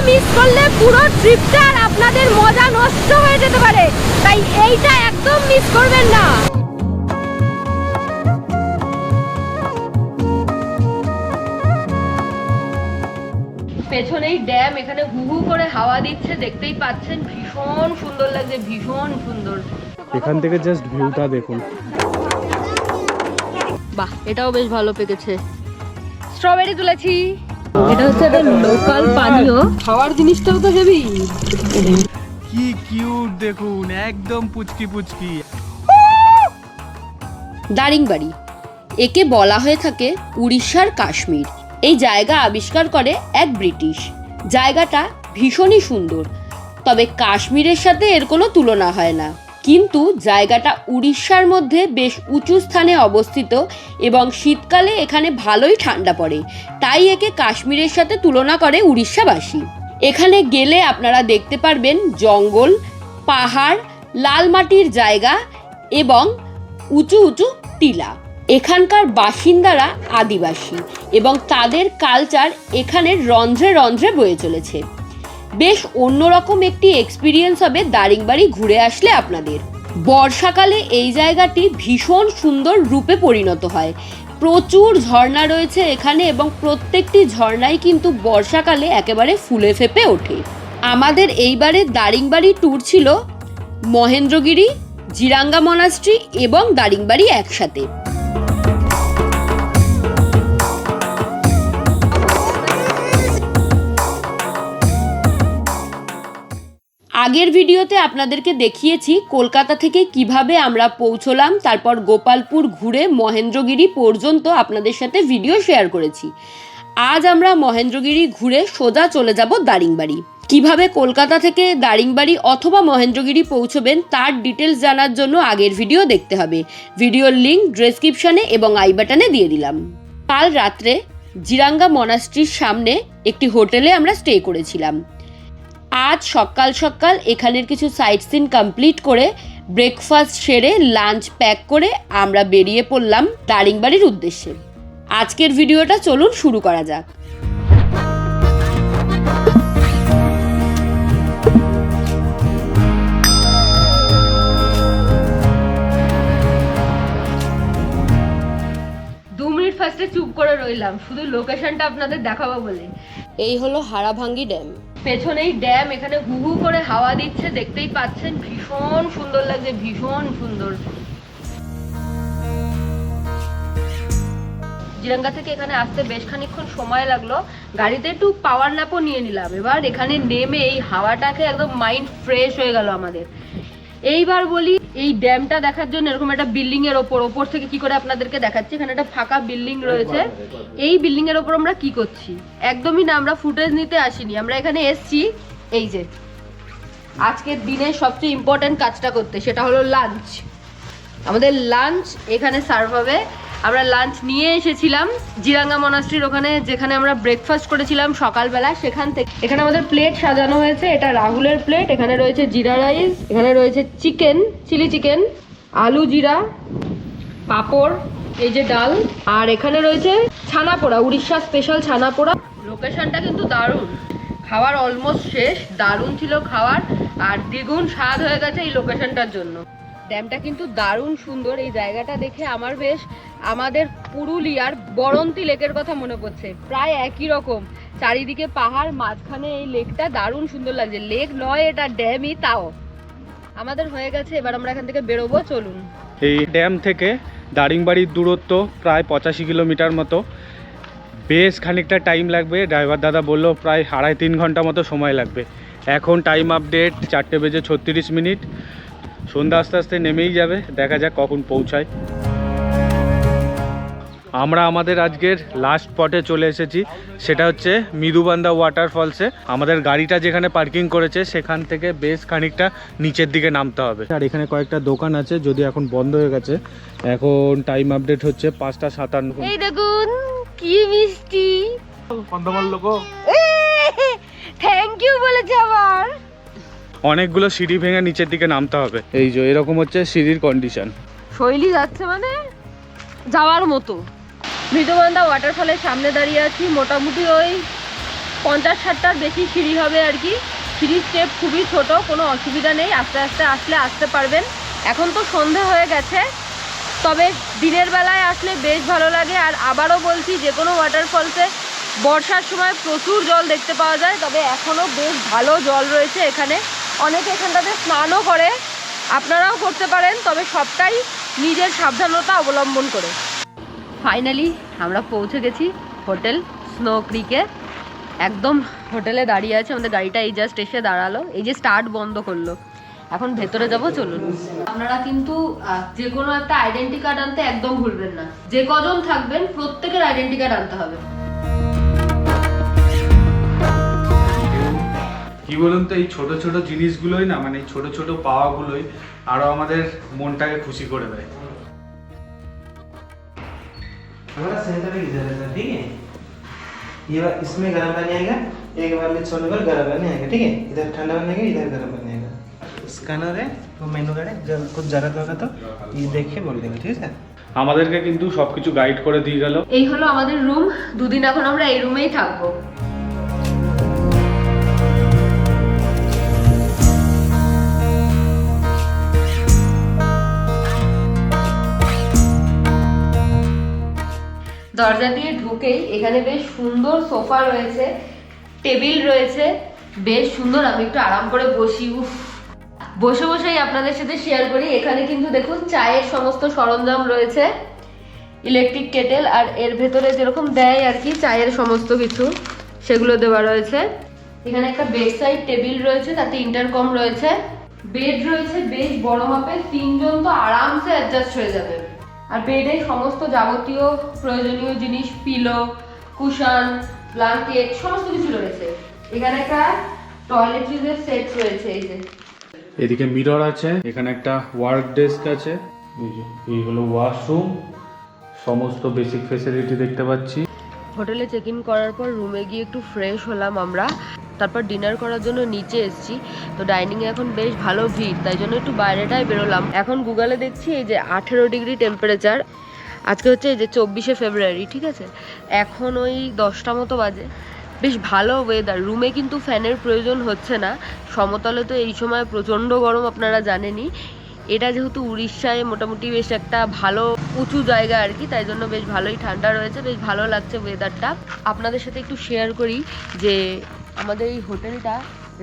Miss করলে পুরো ট্রিপটা আর আপনাদের মজা নষ্ট হয়ে যেতে পারে, তাই এইটা একদম মিস করবেন না। পেছনেই ড্যাম, এখানে হু হু করে হাওয়া দিচ্ছে, দেখতেই পাচ্ছেন, ভীষণ সুন্দর লাগছে, ভীষণ সুন্দর। এখান থেকে জাস্ট ভিউটা দেখুন। বাহ, এটাও বেশ ভালো পেকেছে। স্ট্রবেরি তুলেছি। এটা হচ্ছে একটা লোকাল পানীয়, খাওয়ার জিনিসটাও তো হেভি। কি কিউট দেখুন, একদম পুচকি পুচকি। দারিংবাড়ি, একে বলা হয়ে থাকে উড়িষ্যার কাশ্মীর। এই জায়গা আবিষ্কার করে এক ব্রিটিশ। জায়গাটা ভীষণই সুন্দর, তবে কাশ্মীরের সাথে এর কোনো তুলনা হয় না। কিন্তু জায়গাটা উড়িষ্যার মধ্যে বেশ উঁচু স্থানে অবস্থিত এবং শীতকালে এখানে ভালোই ঠান্ডা পড়ে, তাই একে কাশ্মীরের সাথে তুলনা করে উড়িষ্যাবাসী। এখানে গেলে আপনারা দেখতে পারবেন জঙ্গল, পাহাড়, লাল মাটির জায়গা এবং উঁচু উঁচু টিলা। এখানকার বাসিন্দারা আদিবাসী এবং তাদের কালচার এখানে রন্ধ্রে রন্ধ্রে বয়ে চলেছে। বেশ অন্যরকম একটি এক্সপিরিয়েন্স হবে দারিংবাড়ি ঘুরে আসলে আপনাদের। বর্ষাকালে এই জায়গাটি ভীষণ সুন্দর রূপে পরিণত হয়। প্রচুর ঝর্ণা রয়েছে এখানে এবং প্রত্যেকটি ঝর্ণাই কিন্তু বর্ষাকালে একেবারে ফুলে ফেপে ওঠে। আমাদের এইবারের দারিংবাড়ি ট্যুর ছিল মহেন্দ্রগিরি, জিরাঙ্গা মনাস্ট্রি এবং দারিংবাড়ি একসাথে। আগের ভিডিওতে আপনাদেরকে দেখিয়েছি কলকাতা থেকে কিভাবে আমরা পৌঁছলাম, তারপর গোপালপুর ঘুরে মহেন্দ্রগিরি পর্যন্ত আপনাদের সাথে ভিডিও শেয়ার করেছি। আজ আমরা মহেন্দ্রগিরি ঘুরে সোজা চলে যাব দারিংবাড়ি। কিভাবে কলকাতা থেকে দারিংবাড়ি অথবা মহেন্দ্রগিরি পৌঁছবেন তার ডিটেলস জানার জন্য আগের ভিডিও দেখতে হবে। ভিডিওর লিঙ্ক ডেসক্রিপশনে এবং আই বাটনে দিয়ে দিলাম। কাল রাত্রে জিরাঙ্গা মনাস্ট্রির সামনে একটি হোটেলে আমরা স্টে করেছিলাম। আজ সকাল সকাল এখানের কিছু সাইট সিন কমপ্লিট করে ব্রেকফাস্ট সেরে লাঞ্চ প্যাক করে আমরা বেরিয়ে পড়লাম দারিংবাড়ির উদ্দেশ্যে। আজকের ভিডিওটা চলুন শুরু করা যাক। ফার্স্টে চুপ করে রইলাম, শুধু লোকেশনটা আপনাদের দেখাবো বলে। এই হলো হারাভাঙ্গি ড্যাম। পেছনেই ড্যাম, এখানে হু হু করে হাওয়া দিচ্ছে, দেখতেই পাচ্ছেন, ভীষণ সুন্দর লাগছে, ভীষণ সুন্দর। জিরাঙ্গা থেকে এখানে আসতে বেশ খানিকক্ষণ সময় লাগলো। গাড়িতে একটু পাওয়ার ন্যাপও নিয়ে নিলাম। এবার এখানে নেমে এই হাওয়াটাকে একদম মাইন্ড ফ্রেশ হয়ে গেল আমাদের। এইবার বলি, এই ড্যামটা দেখার জন্য এরকম একটা বিল্ডিং এর ওপর থেকে কি করে আপনাদেরকে দেখাচ্ছি। এখানে একটা ফাঁকা বিল্ডিং রয়েছে। এই বিল্ডিং এর ওপর আমরা কি করছি একদমই না, আমরা ফুটেজ নিতে আসিনি, আমরা এখানে এসছি এই যে আজকের দিনের সবচেয়ে ইম্পর্টেন্ট কাজটা করতে, সেটা হলো লাঞ্চ। আমাদের লাঞ্চ এখানে সার্ভ হবে। আমরা লাঞ্চ নিয়ে এসেছিলাম জিরাঙ্গা মনাস্ট্রির ওখানে, যেখানে আমরা ব্রেকফাস্ট করেছিলাম সকালবেলা, সেখান থেকে। এখানে আমাদের প্লেট সাজানো হয়েছে, এটা রাহুলের প্লেট। এখানে রয়েছে জিরা রাইস, এখানে রয়েছে চিকেন, চিলি চিকেন, আলু জিরা, পাঁপড়, এই যে ডাল, আর এখানে রয়েছে ছানা পোড়া, উড়িষ্যা স্পেশাল ছানা পোড়া। লোকেশনটা কিন্তু দারুণ। খাওয়ার অলমোস্ট শেষ, দারুণ ছিল খাওয়ার, আর দ্বিগুণ স্বাদ হয়ে গেছে এই লোকেশনটার জন্য। ড্যামটা কিন্তু দারুণ সুন্দর। এই জায়গাটা দেখে আমার বেশ আমাদের পুরুলিয়ার বরন্তি লেকের কথা মনে পড়ছে, প্রায় একই রকম, চারিদিকে পাহাড়, মাঝখানে এই লেকটা, দারুণ সুন্দর লাগছে। লেক নয়, এটা ড্যামই, তাও। আমাদের হয়ে গেছে, এবার আমরা এখান থেকে বেরোবো, চলুন। এই ড্যাম থেকে দারিংবাড়ির দূরত্ব প্রায় 85 কিলোমিটার মতো। বেশ খানিকটা টাইম লাগবে, ড্রাইভার দাদা বললো প্রায় 2.5-3 ঘন্টা মতো সময় লাগবে। এখন টাইম আপডেট 4:36। সন্ধ্যা আস্তে আস্তে নেমেই যাবে, দেখা যাক কখন পৌঁছায়। আমরা আমাদের আজকের লাস্ট স্পটে চলে এসেছি, সেটা হচ্ছে মৃদুবান্দা ওয়াটারফলসে। আমাদের গাড়িটা যেখানে পার্কিং করেছে সেখান থেকে বেশ খানিকটা নিচের দিকে নামতে হবে। আর এখানে কয়েকটা দোকান আছে, যদি এখন বন্ধ হয়ে গেছে। এখন টাইম আপডেট হচ্ছে 5:57। এই দেখুন কি মিষ্টি, থ্যাংক ইউ বলেছে আবার। অনেকগুলো সিঁড়ি ভেঙে নিচের দিকে নামতে হবে। এই যে এরকম হচ্ছে সিঁড়ির কন্ডিশন। শৈলী যাচ্ছে মানে যাওয়ার মতো। মৃদুবান্দা ওয়াটারফলের সামনে দাঁড়িয়ে আছি। মোটামুটি ওই 50-60টার বেশি সিঁড়ি হবে আর কি। সিঁড়ির স্টেপ খুবই ছোট, কোনো অসুবিধা নেই, আস্তে আস্তে আসলে আসতে পারবেন। এখন তো সন্ধে হয়ে গেছে, তবে দিনের বেলায় আসলে বেশ ভালো লাগে। আর আবারও বলছি, যে কোনো ওয়াটারফলসে বর্ষার সময় প্রচুর জল দেখতে পাওয়া যায়, তবে এখনও বেশ ভালো জল রয়েছে এখানে। অনেকে এখানটাতে স্নানও করে, আপনারাও করতে পারেন, তবে সবটাই নিজের সাবধানতা অবলম্বন করে। ফাইনালি আমরা পৌঁছে গেছি হোটেল স্নো ক্রিকে। একদম হোটেলে দাঁড়িয়ে আছে, আমাদের গাড়িটা এই জাস্ট এসে দাঁড়ালো, এই যে স্টার্ট বন্ধ করলো। এখন ভেতরে যাব, চলুন। আপনারা কিন্তু যে কোনো একটা আইডেন্টি কার্ড আনতে একদম ভুলবেন না। যে কজন থাকবেন প্রত্যেকের আইডেন্টি কার্ড আনতে হবে। কি বলুন তো, এই ছোট ছোট জিনিসগুলোই না, মানে এই ছোট ছোট পাওয়াগুলোই আরো আমাদের মনটাকে খুশি করে দেয়। हमारा सैनिटाइजर इधर है सर, ठीक है। ये बार इसमें गर्म पानी आएगा, एक बार में छोड़ने पर गर्म पानी आएगा, ठीक है। इधर ठंडा पानी आएगा, इधर गर्म पानी आएगा। स्कैनर है, वो मेनू कार्ड है, जब कुछ जरूरत होगा तो ये देख के बोल देंगे, ठीक है। আমাদেরকে কিন্তু সবকিছু গাইড করে দিয়ে গেল। এই হলো আমাদের রুম, দুদিন এখন আমরা এই রুমেই থাকবো। দরজা দিয়ে ঢুকেই এখানে বেশ সুন্দর সোফা রয়েছে, টেবিল রয়েছে, বেশ সুন্দর। আমি একটু আরাম করে বসি, বসে বসেই আপনাদের সাথে শেয়ার করি। এখানে কিন্তু দেখুন চায়ের সমস্ত সরঞ্জাম রয়েছে, ইলেকট্রিক কেটেল, আর এর ভেতরে যেরকম দেয় আর কি চায়ের সমস্ত কিছু, সেগুলো দেওয়া রয়েছে। এখানে একটা বেড সাইড টেবিল রয়েছে, তাতে ইন্টারকম রয়েছে, বেড রয়েছে বেশ বড় মাপের, 3 জন তো আরামসে অ্যাডজাস্ট হয়ে যাবে। আর বেডে সমস্ত যাবতীয় প্রয়োজনীয় জিনিস, পিলো, কুশন, ব্ল্যাঙ্কেট সমস্ত কিছু রয়েছে। এখানে একটা টয়লেট্রিজের সেট রয়েছে, এই যে এদিকে মিরর আছে, এখানে একটা ওয়ার্ক ডেস্ক আছে, এই হলো ওয়াশরুম, সমস্ত বেসিক ফ্যাসিলিটি দেখতে পাচ্ছি। হোটেলে চেক ইন করার পর রুমে গিয়ে একটু ফ্রেশ হলাম আমরা, তারপর ডিনার করার জন্য নিচে এসেছি। তো ডাইনিংয়ে এখন বেশ ভালো ভিড়, তাই জন্য একটু বাইরেটাই বেরোলাম। এখন গুগলে দেখছি এই যে 18 ডিগ্রি টেম্পারেচার, আজকে হচ্ছে এই যে 24শে ফেব্রুয়ারি, ঠিক আছে। এখন ওই 10টা মতো বাজে, বেশ ভালো ওয়েদার। রুমে কিন্তু ফ্যানের প্রয়োজন হচ্ছে না, সমতলে তো এই সময় প্রচণ্ড গরম, আপনারা জানেনই। এটা যেহেতু উড়িষ্যায় মোটামুটি বেশ একটা ভালো উঁচু জায়গা আর কি, তাই জন্য বেশ ভালোই ঠান্ডা রয়েছে, বেশ ভালো লাগছে ওয়েদারটা। আপনাদের সাথে একটু শেয়ার করি যে আমাদের এই হোটেলটা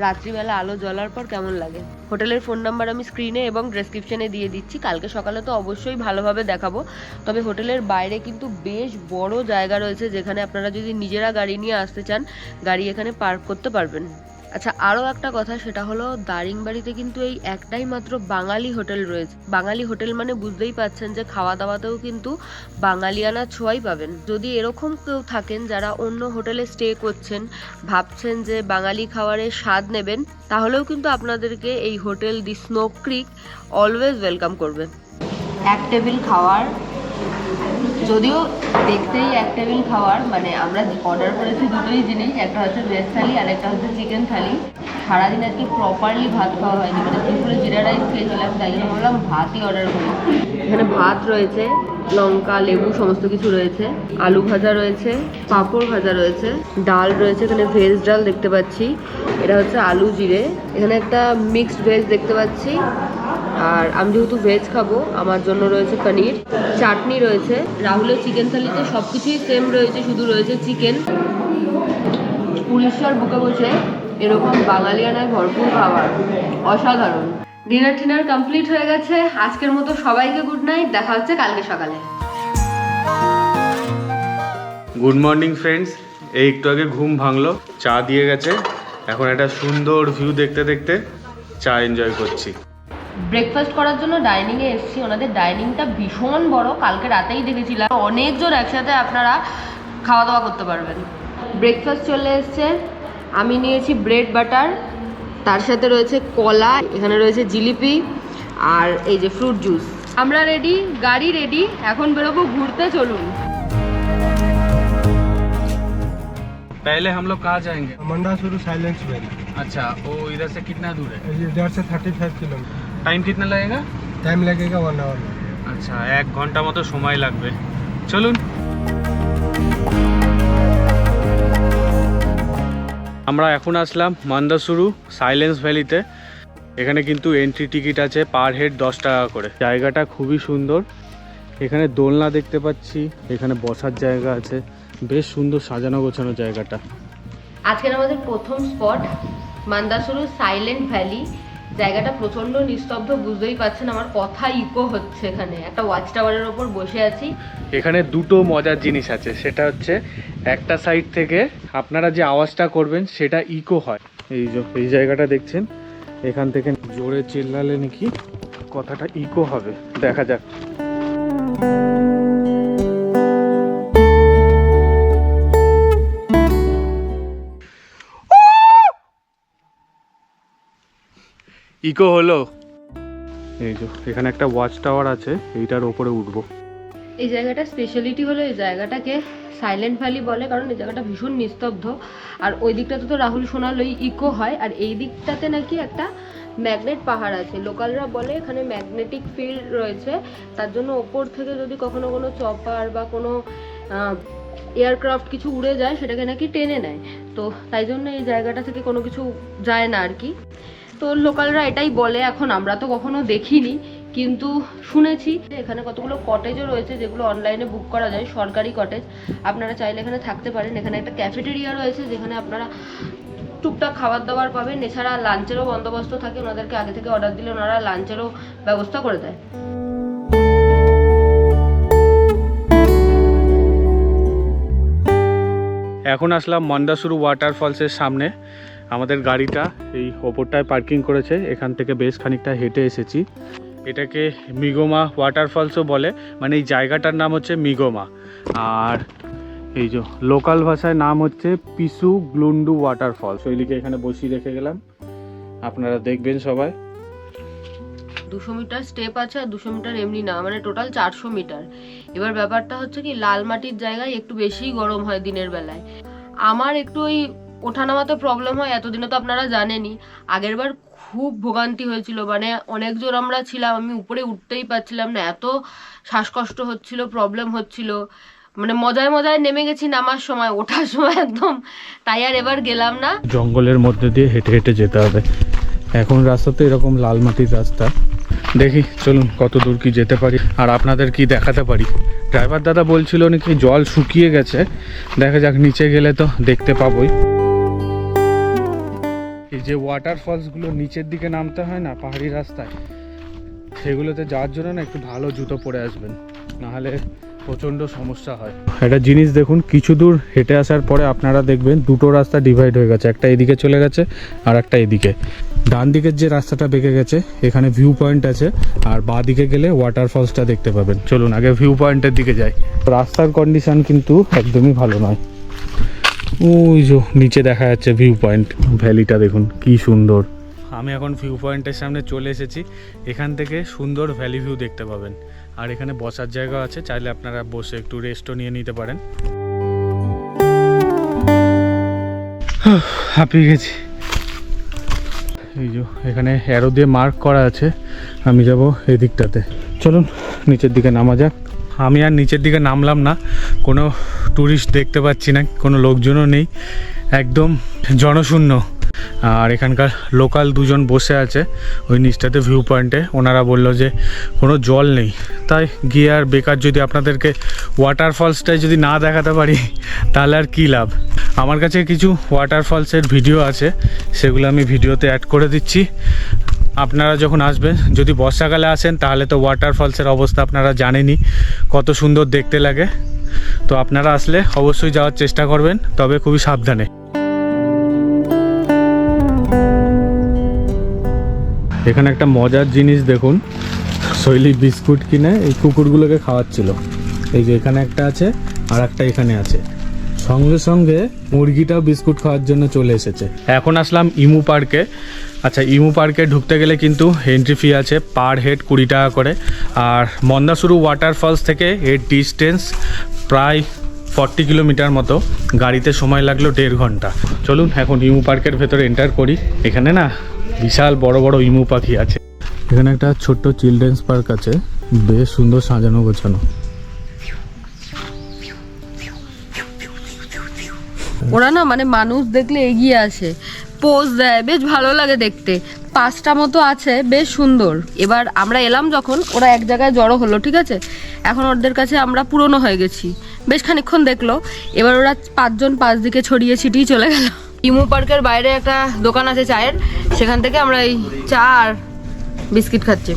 রাত্রিবেলা আলো জ্বলার পর কেমন লাগে। হোটেলের ফোন নাম্বার আমি স্ক্রিনে এবং ডেসক্রিপশনে দিয়ে দিচ্ছি। কালকে সকালে তো অবশ্যই ভালোভাবে দেখাবো। তবে হোটেলের বাইরে কিন্তু বেশ বড় জায়গা রয়েছে, যেখানে আপনারা যদি নিজেরা গাড়ি নিয়ে আসতে চান, গাড়ি এখানে পার্ক করতে পারবেন। আচ্ছা, আরও একটা কথা, সেটা হলো দারিংবাড়িতে কিন্তু এই একটাই মাত্র বাঙালি হোটেল রয়েছে। বাঙালি হোটেল মানে বুঝতেই পাচ্ছেন যে খাওয়া দাওয়াতেও কিন্তু বাঙালিয়ানা ছোঁয়াই পাবেন। যদি এরকম কেউ থাকেন যারা অন্য হোটেলে স্টে করছেন, ভাবছেন যে বাঙালি খাবারের স্বাদ নেবেন, তাহলেও কিন্তু আপনাদেরকে এই hotel the Snow Creek always welcome করবে। এক টেবিল খাওয়ার, যদিও দেখতেই এক টেবিল খাওয়ার, মানে আমরা অর্ডার করেছি দুটোই জিনিস, একটা হচ্ছে ভেজ থালি আর একটা হচ্ছে চিকেন থালি। সারাদিন আজকে প্রপারলি ভাত খাওয়া হয়নি, মানে দুপুরে জিরা রাইস খেয়েছিলাম, তাই জন্য ভাবলাম ভাতই অর্ডার করি। এখানে ভাত রয়েছে, লঙ্কা, লেবু সমস্ত কিছু রয়েছে, আলু ভাজা রয়েছে, পাঁপড় ভাজা রয়েছে, ডাল রয়েছে, এখানে ভেজ ডাল দেখতে পাচ্ছি, এটা হচ্ছে আলু জিরে, এখানে একটা মিক্সড ভেজ দেখতে পাচ্ছি। আর আমি যেহেতু ভেজ খাবো, আমার জন্য রয়েছে পনির, চাটনি রয়েছে। রাহুলের চিকেন থালিতে সব কিছুই সেম রয়েছে, শুধু রয়েছে চিকেন। উড়িষ্যার বুকে বসে এরকম বাঙালিয়ানায় ভরপুর খাবার, অসাধারণ। ডিনার টিনার কমপ্লিট হয়ে গেছে। আজকের মতো সবাইকে গুড নাইট, দেখা হচ্ছে কালকে সকালে। গুড মর্নিং ফ্রেন্ডস, এই একটু আগে ঘুম ভাঙলো, চা দিয়ে গেছে, এখন একটা সুন্দর ভিউ দেখতে দেখতে চা এনজয় করছি। ব্রেকফাস্ট করার জন্য ডাইনিংয়ে এসেছি। ওনাদের ডাইনিংটা ভীষণ বড়, কালকে রাতেই দেখেছিলাম, অনেকজন একসাথে আপনারা খাওয়া দাওয়া করতে পারবেন। ব্রেকফাস্ট চলে এসছে, আমি নিয়েছি ব্রেড বাটার, তার সাথে রয়েছে কলা, এখানে রয়েছে জিলিপি, আর এই যে ফ্রুট জুস। আমরা রেডি, গাড়ি রেডি, এখন বেরোবো ঘুরতে, চলুন। पहले हम लोग कहाँ जाएंगे? मंडासुरु साइलेंस वैली। अच्छा, वो इधर से कितना दूर है? ये इधर से 35 किलोमीटर। टाइम कितना लगेगा? टाइम लगेगा 1 आवर। আচ্ছা, 1 ঘন্টা মতো সময় লাগবে, চলুন। আমরা এখন আসলাম মান্দাসুরু সাইলেন্স ভ্যালিতে। এখানে কিন্তু এন্ট্রি টিকিট আছে পার হেড 10 টাকা করে। জায়গাটা খুবই সুন্দর, এখানে দোলনা দেখতে পাচ্ছি, এখানে বসার জায়গা আছে, বেশ সুন্দর সাজানো গোছানো জায়গাটা। আজকের আমাদের প্রথম স্পট মান্দাসুরু সাইলেন্ট ভ্যালি। জায়গাটা প্রচন্ড নিস্তব্ধ, বুঝতেই পারছেন আমার কথা ইকো হচ্ছে। এখানে একটা ওয়াচ টাওয়ারের ওপর বসে আছি। এখানে দুটো মজার জিনিস আছে, সেটা হচ্ছে একটা সাইড থেকে আপনারা যে আওয়াজটা করবেন সেটা ইকো হয়। এই জায়গাটা দেখছেন, এখান থেকে জোরে চিল্লালে নাকি কথাটা ইকো হবে, দেখা যাক। ইকো হলো। এখানে একটা ওয়াচ টাওয়ার আছে, এইটার ওপরে উঠবো। এই জায়গাটা স্পেশালিটি হলো এই জায়গাটাকে সাইলেন্ট ভ্যালি বলে, কারণ এই জায়গাটা ভীষণ নিস্তব্ধ। আর ওই দিকটাতে তো রাহুল শোনালোই ইকো হয়, আর এই দিকটাতে নাকি একটা ম্যাগনেট পাহাড় আছে। লোকালরা বলে এখানে ম্যাগনেটিক ফিল্ড রয়েছে, তার জন্য ওপর থেকে যদি কখনো কোনো চপার বা কোনো এয়ারক্রাফট কিছু উড়ে যায় সেটাকে নাকি টেনে নেয়। তো তাই জন্য এই জায়গাটা থেকে কোনো কিছু যায় না আর কি। তো লোকালরা এটাই বলে, এখন আমরা তো কখনো দেখিনি কিন্তু শুনেছি। এখানে কতগুলো কটেজও রয়েছে যেগুলো অনলাইনে বুক করা যায়, সরকারি কটেজ। আপনারা চাইলে এখানে থাকতে পারেন। এখানে একটা ক্যাফেটেরিয়া রয়েছে যেখানে আপনারা টুকটাক খাবার দাবার পাবেন। এছাড়া লাঞ্চেরও বন্দোবস্ত থাকে, ওনাদেরকে আগে থেকে অর্ডার দিলে ওনারা লাঞ্চেরও ব্যবস্থা করে দেয়। এখন আসলাম মান্দাসুরু ওয়াটারফলসের সামনে। আমাদের গাড়িটা এই ওপরটায় পার্কিং করেছে, এখান থেকে বেশ খানিকটা হেঁটে এসেছি। এটাকে মিগোমা ওয়াটারফলসও বলে, মানে এই জায়গাটার নাম হচ্ছে মিগোমা। আর এই যে লোকাল ভাষায় নাম হচ্ছে পিসু গ্লুন্ডু ওয়াটারফলস। ওইদিকে এখানে বসিয়ে রেখে গেলাম, আপনারা দেখবেন সবাই। 200 মিটার স্টেপ আছে আর 200 মিটার এমনি না, মানে টোটাল 400 মিটার। এবার ব্যাপারটা হচ্ছে কি, লাল মাটির জায়গায় একটু বেশিই গরম হয় দিনের বেলায়। আমার একটু ওই ওঠানামাতে প্রবলেম হয়, এতদিনে তো আপনারা জানেনই। আগেরবার খুব ভোগান্তি হয়েছিল, মানে অনেক জোর আমরা ছিলাম, আমি উপরে উঠতেই পারছিলাম না, এত শ্বাসকষ্ট হচ্ছিল, প্রবলেম হচ্ছিল। মানে মজায় মজায় নেমে গেছি নামার সময়, ওঠার সময় একদম তাই আর এবার গেলাম না। জঙ্গলের মধ্যে দিয়ে হেঁটে হেঁটে যেতে হবে। এখন রাস্তা তো এরকম লাল মাটির রাস্তা। দেখি চলুন কত দূর কি যেতে পারি আর আপনাদের কি দেখাতে পারি। ড্রাইভার দাদা বলছিল নাকি জল শুকিয়ে গেছে, দেখা যাক নিচে গেলে তো দেখতে পাবোই। এই যে ওয়াটারফলসগুলো নিচের দিকে নামতে হয় না পাহাড়ি রাস্তায়, সেগুলোতে যাওয়ার জন্য না একটু ভালো জুতো পরে আসবেন, নাহলে প্রচণ্ড সমস্যা হয়। একটা জিনিস দেখুন, কিছু দূর হেঁটে আসার পরে আপনারা দেখবেন দুটো রাস্তা ডিভাইড হয়ে গেছে, একটা এদিকে চলে গেছে আর একটা এদিকে। ডান দিকের যে রাস্তাটা বেঁকে গেছে এখানে ভিউ পয়েন্ট আছে, আর বাঁ দিকে গেলে ওয়াটারফলসটা দেখতে পাবেন। চলুন আগে ভিউ পয়েন্টের দিকে যাই। রাস্তার কন্ডিশন কিন্তু একদমই ভালো নয়। ওই যে নিচে দেখা যাচ্ছে ভিউ পয়েন্ট, ভ্যালিটা দেখুন কি সুন্দর। আমি এখন ভিউ পয়েন্টের সামনে চলে এসেছি, এখান থেকে সুন্দর ভ্যালি ভিউ দেখতে পাবেন। আর এখানে বসার জায়গা আছে, চাইলে আপনারা বসে একটু রেস্টও নিয়ে নিতে পারেন। হাঁপিয়ে গেছি। এই যে এখানে অ্যারো দিয়ে মার্ক করা আছে, আমি যাব এই দিকটাতে। চলুন নিচের দিকে নামা যাক। আমি আর নিচের দিকে নামলাম না, কোনো ট্যুরিস্ট দেখতে পাচ্ছি না, কোনো লোকজনও নেই, একদম জনশূন্য। আর এখানকার লোকাল দুজন বসে আছে ওই নিচটাতে ভিউ পয়েন্টে। ওনারা বললো যে কোনো জল নেই, তাই গিয়ে আর বেকার, যদি আপনাদেরকে ওয়াটারফলসটাই যদি না দেখাতে পারি তাহলে আর কী লাভ। আমার কাছে কিছু ওয়াটারফলসের ভিডিও আছে, সেগুলো আমি ভিডিওতে অ্যাড করে দিচ্ছি। আপনারা যখন আসবেন, যদি বর্ষাকালে আসেন তাহলে তো ওয়াটারফলসের অবস্থা আপনারা জানেনই কত সুন্দর দেখতে লাগে। তো আপনারা আসলে অবশ্যই যাওয়ার চেষ্টা করবেন, তবে খুবই সাবধানে। এখানে একটা মজার জিনিস দেখুন, শৈলী বিস্কুট কিনে এই কুকুরগুলোকে খাওয়াচ্ছিল। এই যে এখানে একটা আছে আর একটা এখানে আছে, সঙ্গে সঙ্গে মুরগিটাও বিস্কুট খাওয়ার জন্য চলে এসেছে। এখন আসলাম ইমু পার্কে। আচ্ছা, ইমু পার্কে ঢুকতে গেলে কিন্তু এন্ট্রি ফি আছে পার হেড 20 টাকা করে। আর মান্দাসুরু ওয়াটারফলস থেকে এর ডিস্টেন্স প্রায় 40 কিলোমিটার মতো, গাড়িতে সময় লাগলো 1.5 ঘন্টা। চলুন এখন ইমু পার্কের ভেতরে এন্টার করি। এখানে না বিশাল বড় বড় ইমু পাখি আছে। এখানে একটা ছোট্ট চিলড্রেন্স পার্ক আছে, বেশ সুন্দর সাজানো গোছানো। ওরা না মানে মানুষ দেখলে এগিয়ে আসে, পোজ দেয়, বেশ ভালো লাগে দেখতে। 5টা মতো আছে, বেশ সুন্দর। এবার আমরা এলাম যখন, ওরা এক জায়গায় জড়ো হলো, ঠিক আছে। এখন ওদের কাছে আমরা পুরনো হয়ে গেছি, বেশ খানিকক্ষণ দেখলো। এবার ওরা 5 জন 5 দিকে ছড়িয়ে ছিটিয়ে চলে গেল। ইমু পার্কের বাইরে একটা দোকান আছে চায়ের, সেখান থেকে আমরা এই চা আর বিস্কিট খাচ্ছি।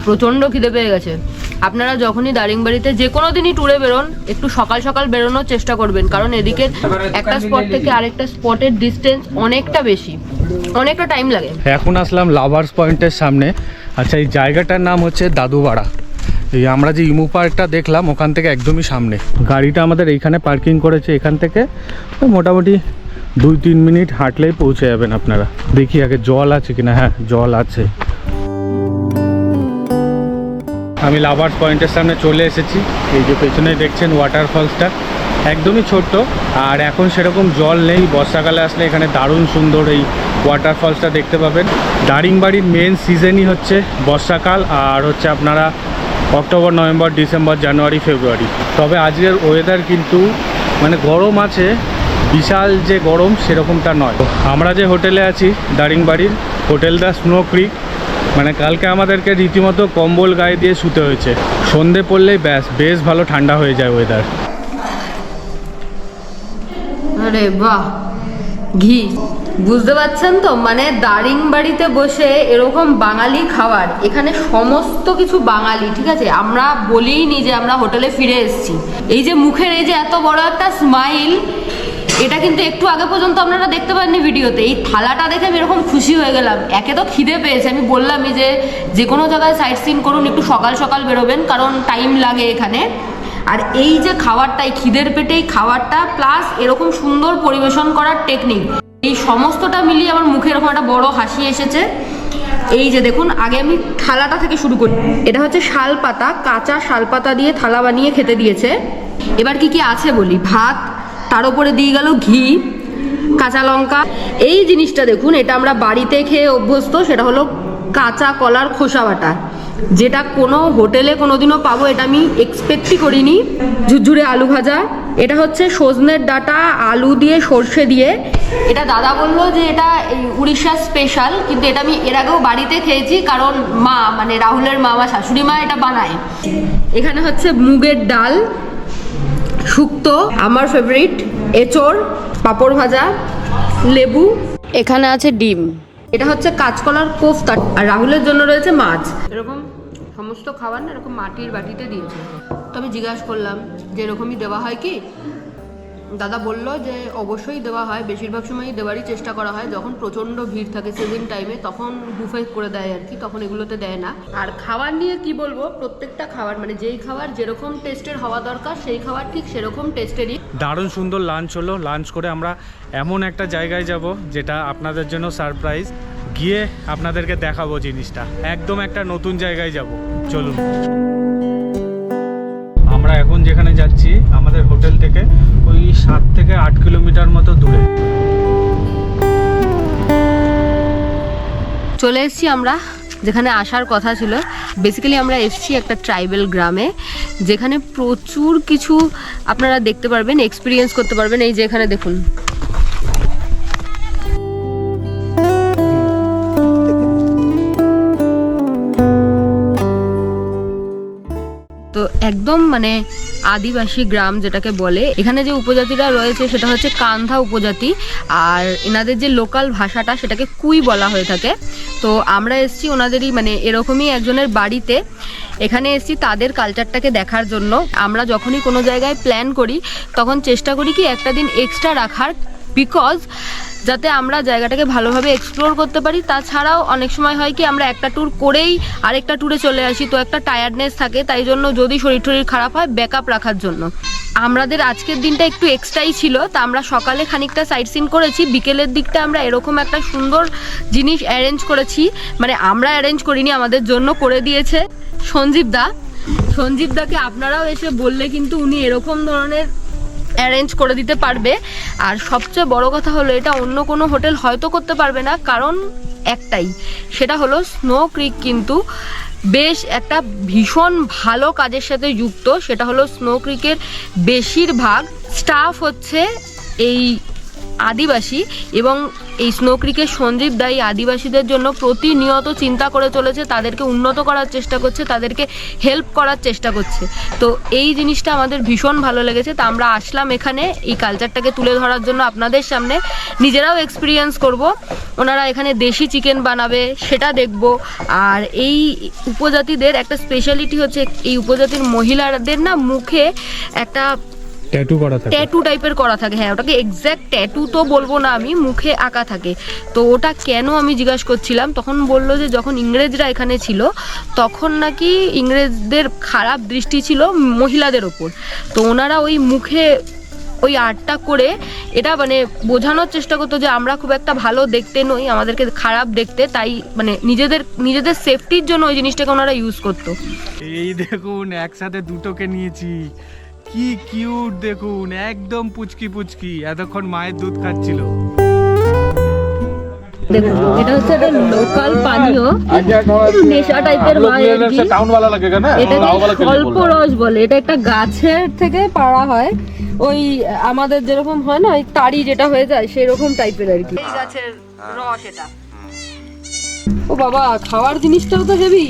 প্রচণ্ড খিদে পেয়ে গেছে। আপনারা যখনই দারিংবাড়িতে যে কোনো দিনই ট্যুরে বেরোন, একটু সকাল সকাল বেরোনোর চেষ্টা করবেন, কারণ এদিকে একটা স্পট থেকে আরেকটা স্পটের ডিস্টেন্স অনেকটা বেশি, অনেকটা টাইম লাগে। এখন আসলাম লাভার্স পয়েন্টের সামনে। আচ্ছা, এই জায়গাটার নাম হচ্ছে দাদুপাড়া। এই আমরা যে ইমু পার্কটা দেখলাম ওখান থেকে একদমই সামনে। গাড়িটা আমাদের এইখানে পার্কিং করেছে, এখান থেকে মোটামুটি 2-3 মিনিট হাঁটলেই পৌঁছে যাবেন আপনারা। দেখি আগে জল আছে কিনা। হ্যাঁ, জল আছে। আমি লাভার্স পয়েন্টের সামনে চলে এসেছি। এই যে পেছনে দেখছেন ওয়াটারফলসটা, একদমই ছোট্ট, আর এখন সেরকম জল নেই। বর্ষাকালে আসলে এখানে দারুণ সুন্দর এই ওয়াটারফলসটা দেখতে পাবেন। দারিংবাড়ির মেন সিজনই হচ্ছে বর্ষাকাল, আর হচ্ছে আপনারা অক্টোবর, নভেম্বর, ডিসেম্বর, জানুয়ারি, ফেব্রুয়ারি। তবে আজকের ওয়েদার কিন্তু মানে গরম আছে, বিশাল যে গরম সেরকমটা নয়। আমরা যে হোটেলে আছি দারিংবাড়ির, হোটেল দ্য স্নো ক্রিক, মানে কালকে আমাদেরকে রীতিমতো কম্বল গায়ে দিয়ে শুতে হয়েছে। সন্ধে পড়লেই বেশ ভালো ঠান্ডা হয়ে যায় ওয়েদার। আরে বাহ, ঘি! বুঝতে পারছেন তো, মানে দারিংবাড়িতে বসে এরকম বাঙালি খাবার, এখানে সমস্ত কিছু বাঙালি, ঠিক আছে। আমরা বলিনি যে আমরা হোটেলে ফিরে এসেছি। এই যে মুখের এই যে এত বড় একটা স্মাইল, এটা কিন্তু একটু আগে পর্যন্ত আপনারা দেখতে পাননি ভিডিওতে। এই থালাটা দেখে আমি এরকম খুশি হয়ে গেলাম। একে তো খিদে পেয়েছে, আমি বললামই যে কোনো জায়গায় সাইট সিন করুন, একটু সকাল সকাল বেরোবেন, কারণ টাইম লাগে এখানে। আর এই যে খাবারটা, এই খিদের পেটেই খাবারটা, প্লাস এরকম সুন্দর পরিবেশন করার টেকনিক, এই সমস্তটা মিলিয়ে আমার মুখে এরকম একটা বড় হাসি এসেছে। এই যে দেখুন, আগে আমি থালাটা থেকে শুরু করি। এটা হচ্ছে শালপাতা, কাঁচা শালপাতা দিয়ে থালা বানিয়ে খেতে দিয়েছে। এবার কি কি আছে বলি। ভাত, তার উপরে দিয়ে গেল ঘি, কাঁচা লঙ্কা। এই জিনিসটা দেখুন, এটা আমরা বাড়িতে খেয়ে অভ্যস্ত, সেটা হলো কাঁচা কলার খোসা বাটা, যেটা কোনো হোটেলে কোনোদিনও পাবো এটা আমি এক্সপেক্টই করিনি। ঝুরঝুরে আলু ভাজা, এটা হচ্ছে সজনের ডাঁটা আলু দিয়ে সর্ষে দিয়ে। এটা দাদা বললো যে এটা উড়িষ্যার স্পেশাল, কিন্তু এটা আমি এর আগেও বাড়িতে খেয়েছি, কারণ মা মানে রাহুলের মা, আমার শাশুড়ি মা এটা বানায়। এখানে হচ্ছে মুগের ডাল, শুক্তো, আমার ফেভারিট, এঁচড়, পাঁপড় ভাজা, লেবু, এখানে আছে ডিম। এটা হচ্ছে কাঁচকলার কোফতা, আর রাহুলের জন্য রয়েছে মাছ। এরকম সমস্ত খাবার না এরকম মাটির বাটিতে দিয়েছে। তো আমি জিজ্ঞাসা করলাম যে এরকমই দেওয়া হয় কি। দাদা বলল যে অবশ্যই দেওয়া হয়, বেশিরভাগ সময়ই দেওয়ারই চেষ্টা করা হয়। যখন প্রচণ্ড ভিড় থাকে সিজন টাইমে, তখন বুফে করে দেয় আর কি, তখন এগুলোতে দেয় না। আর খাবার নিয়ে কি বলবো, প্রত্যেকটা খাবার মানে যেই খাবার যেরকম টেস্টের হওয়া দরকার, সেই খাবার ঠিক সেরকম টেস্টেরই। দারুণ সুন্দর লাঞ্চ হলো। লাঞ্চ করে আমরা এমন একটা জায়গায় যাব যেটা আপনাদের জন্য সারপ্রাইজ। গিয়ে আপনাদেরকে দেখাবো জিনিসটা, একদম একটা নতুন জায়গায় যাব। চলুন। আমরা এখন যেখানে যাচ্ছি আমাদের হোটেল থেকে ওই 7 থেকে 8 কিলোমিটার মতো দূরে। চলে এসেছি আমরা যেখানে আসার কথা ছিল। বেসিক্যালি আমরা এসেছি একটা ট্রাইবেল গ্রামে, যেখানে প্রচুর কিছু আপনারা দেখতে পারবেন, এক্সপিরিয়েন্স করতে পারবেন। এই যে এখানে দেখুন, তো একদম মানে আদিবাসী গ্রাম যেটাকে বলে। এখানে যে উপজাতিরা রয়েছে সেটা হচ্ছে কান্ধা উপজাতি, আর এনাদের যে লোকাল ভাষাটা সেটাকে কুই বলা হয়ে থাকে। তো আমরা এসেছি ওনাদেরই মানে এরকমই একজনের বাড়িতে, এখানে এসেছি তাদের কালচারটাকে দেখার জন্য। আমরা যখনই কোনো জায়গায় প্ল্যান করি তখন চেষ্টা করি কি একটা দিন এক্সট্রা রাখার, বিকজ যাতে আমরা জায়গাটাকে ভালোভাবে এক্সপ্লোর করতে পারি। তাছাড়াও অনেক সময় হয় কি আমরা একটা ট্যুর করেই আরেকটা ট্যুরে চলে আসি, তো একটা টায়ার্ডনেস থাকে, তাই জন্য যদি শরীর টরীর খারাপ হয় ব্যাকআপ রাখার জন্য। আমাদের আজকের দিনটা একটু এক্সট্রাই ছিল, তা আমরা সকালে খানিকটা সাইট সিন করেছি, বিকেলের দিকটা আমরা এরকম একটা সুন্দর জিনিস অ্যারেঞ্জ করেছি। মানে আমরা অ্যারেঞ্জ করিনি, আমাদের জন্য করে দিয়েছে সঞ্জীব দা। সঞ্জীব দাকে আপনারাও এসে বললে কিন্তু উনি এরকম ধরনের অ্যারেঞ্জ করে দিতে পারবে। আর সবচেয়ে বড় কথা হলো এটা অন্য কোনো হোটেল হয়তো করতে পারবে না, কারণ একটাই, সেটা হলো স্নো ক্রিক কিন্তু বেশ একটা ভীষণ ভালো কাজের সাথে যুক্ত। সেটা হলো স্নো ক্রিকের বেশিরভাগ স্টাফ হচ্ছে এই আদিবাসী, এবং এই স্নো ক্রিকের সঞ্জীব দা এই আদিবাসীদের জন্য প্রতিনিয়ত চিন্তা করে চলেছে, তাদেরকে উন্নত করার চেষ্টা করছে, তাদেরকে হেল্প করার চেষ্টা করছে। তো এই জিনিসটা আমাদের ভীষণ ভালো লেগেছে। তা আমরা আসলাম এখানে এই কালচারটাকে তুলে ধরার জন্য, আপনাদের সামনে নিজেরাও এক্সপিরিয়েন্স করব। ওনারা এখানে দেশি চিকেন বানাবে সেটা দেখব। আর এই উপজাতিদের একটা স্পেশালিটি হচ্ছে, এই উপজাতির মহিলাদের না মুখে একটা ট্যাটু করা থাকে, ট্যাটু টাইপের করা থাকে। হ্যাঁ, ওটাকে এক্স্যাক্ট ট্যাটু তো বলবো না আমি, মুখে আঁকা থাকে। তো ওটা কেন আমি জিজ্ঞাসা করছিলাম, তখন বললো যে যখন ইংরেজরা এখানে ছিল তখন নাকি ইংরেজদের খারাপ দৃষ্টি ছিল মহিলাদের ওপর। তো ওনারা ওই মুখে ওই আর্টটা করে এটা মানে বোঝানোর চেষ্টা করতো যে আমরা খুব একটা ভালো দেখতে নই, আমাদেরকে খারাপ দেখতে, তাই মানে নিজেদের সেফটির জন্য ওই জিনিসটাকে ওনারা ইউজ করতো। এই দেখুন একসাথে দুটোকে নিয়েছি, কি কিউট দেখুন, একদম পুচকি পুচকি, এতক্ষণ মায়ের দুধ খাচ্ছিল। দেখুন এটা হচ্ছে একটা লোকাল পানীয়, নেশা টাইপের এটাকে অল্প রস বলে। এটা একটা গাছের থেকে পাড়া হয়, ওই আমাদের যেরকম হয় না ওই তাড়ি যেটা হয়ে যায় সেরকম টাইপের আর কি। এই গাছের রস এটা। ও বাবা, খাওয়ার জিনিসটাও তো হেভি।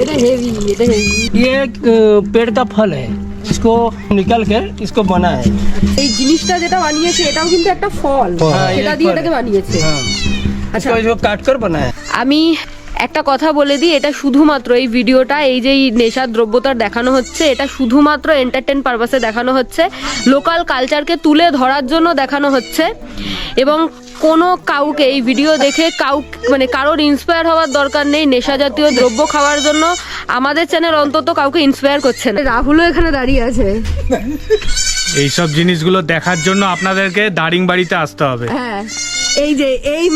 এটা হেভি, এটা হেভি। ये एक पेड़ का फल है, इसको निकल कर इसको बना है। এই জিনিসটা যেটা বানিয়েছে এটাও কিন্তু একটা ফল, সেটা দিয়ে এটাকে বানিয়েছে। আচ্ছা, इसको इसको काट कर बना है। আমি একটা কথা বলে দিই, এটা শুধুমাত্র এই ভিডিওটা, এই যে নেশার দ্রব্যতার দেখানো হচ্ছে, এটা শুধুমাত্র এন্টারটেন পারপাসে দেখানো হচ্ছে, লোকাল কালচারকে তুলে ধরার জন্য দেখানো হচ্ছে। এবং কোনো কাউকে এই ভিডিও দেখে মানে কারোর ইন্সপায়ার হওয়ার দরকার নেই নেশা জাতীয় দ্রব্য খাওয়ার জন্য। আমাদের চ্যানেল অন্তত কাউকে ইন্সপায়ার করছে না। রাহুলও এখানে দাঁড়িয়ে আছে। এইসব জিনিসগুলো দেখার জন্য আপনাদেরকে দারিংবাড়িতে আসতে হবে। হ্যাঁ, এই যে এই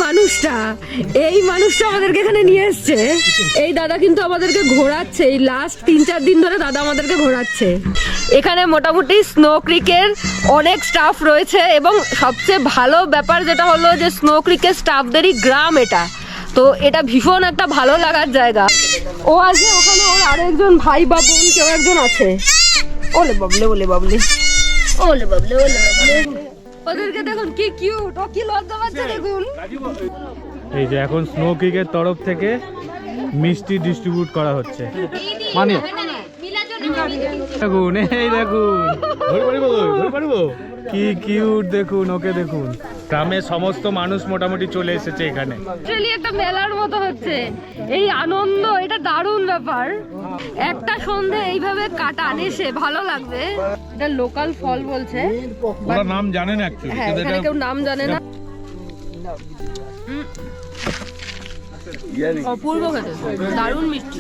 মানুষটা আমাদেরকে এখানে নিয়ে এসছে। এই দাদা কিন্তু আমাদেরকে ঘোরাচ্ছে, এই লাস্ট 3-4 দিন ধরে দাদা আমাদেরকে ঘোরাচ্ছে। এখানে মোটামুটি স্নো ক্রিকের অনেক স্টাফ রয়েছে, এবং সবচেয়ে ভালো ব্যাপার যেটা হলো যে স্নো ক্রিকের স্টাফদেরই গ্রাম এটা। তো এটা ভীষণ একটা ভালো লাগার জায়গা। ও আছে ওখানে, ওর আরেকজন ভাই বা বোন কেউ একজন আছে। ওলে বাবলে, ওলে বাবলে, ওলে বাবলে, ওলে বাবলে। ওদেরকে দেখুন কি কিউট, ও কি লজ্জা পাচ্ছে দেখুন। এই যে এখন স্নো ক্রিকের তরফ থেকে মিষ্টি ডিস্ট্রিবিউট করা হচ্ছে। মানে দেখুন, এই দেখুন কি কিউট দেখুন, ওকে দেখুন। গ্রামের সমস্ত মানুষ মোটামুটি চলে এসেছে এখানে। অ্যাকচুয়ালি একটা মেলার মতো হচ্ছে, এই আনন্দ, এটা দারুণ ব্যাপার। একটা সন্ধে এইভাবে কাটান এসে ভালো লাগবে। এটা লোকাল ফল বলছে, ওরা নাম জানে না অ্যাকচুয়ালি। হ্যাঁ, এখানে কেউ নাম জানে না। অপূর্ব খেতে, দারুণ মিষ্টি।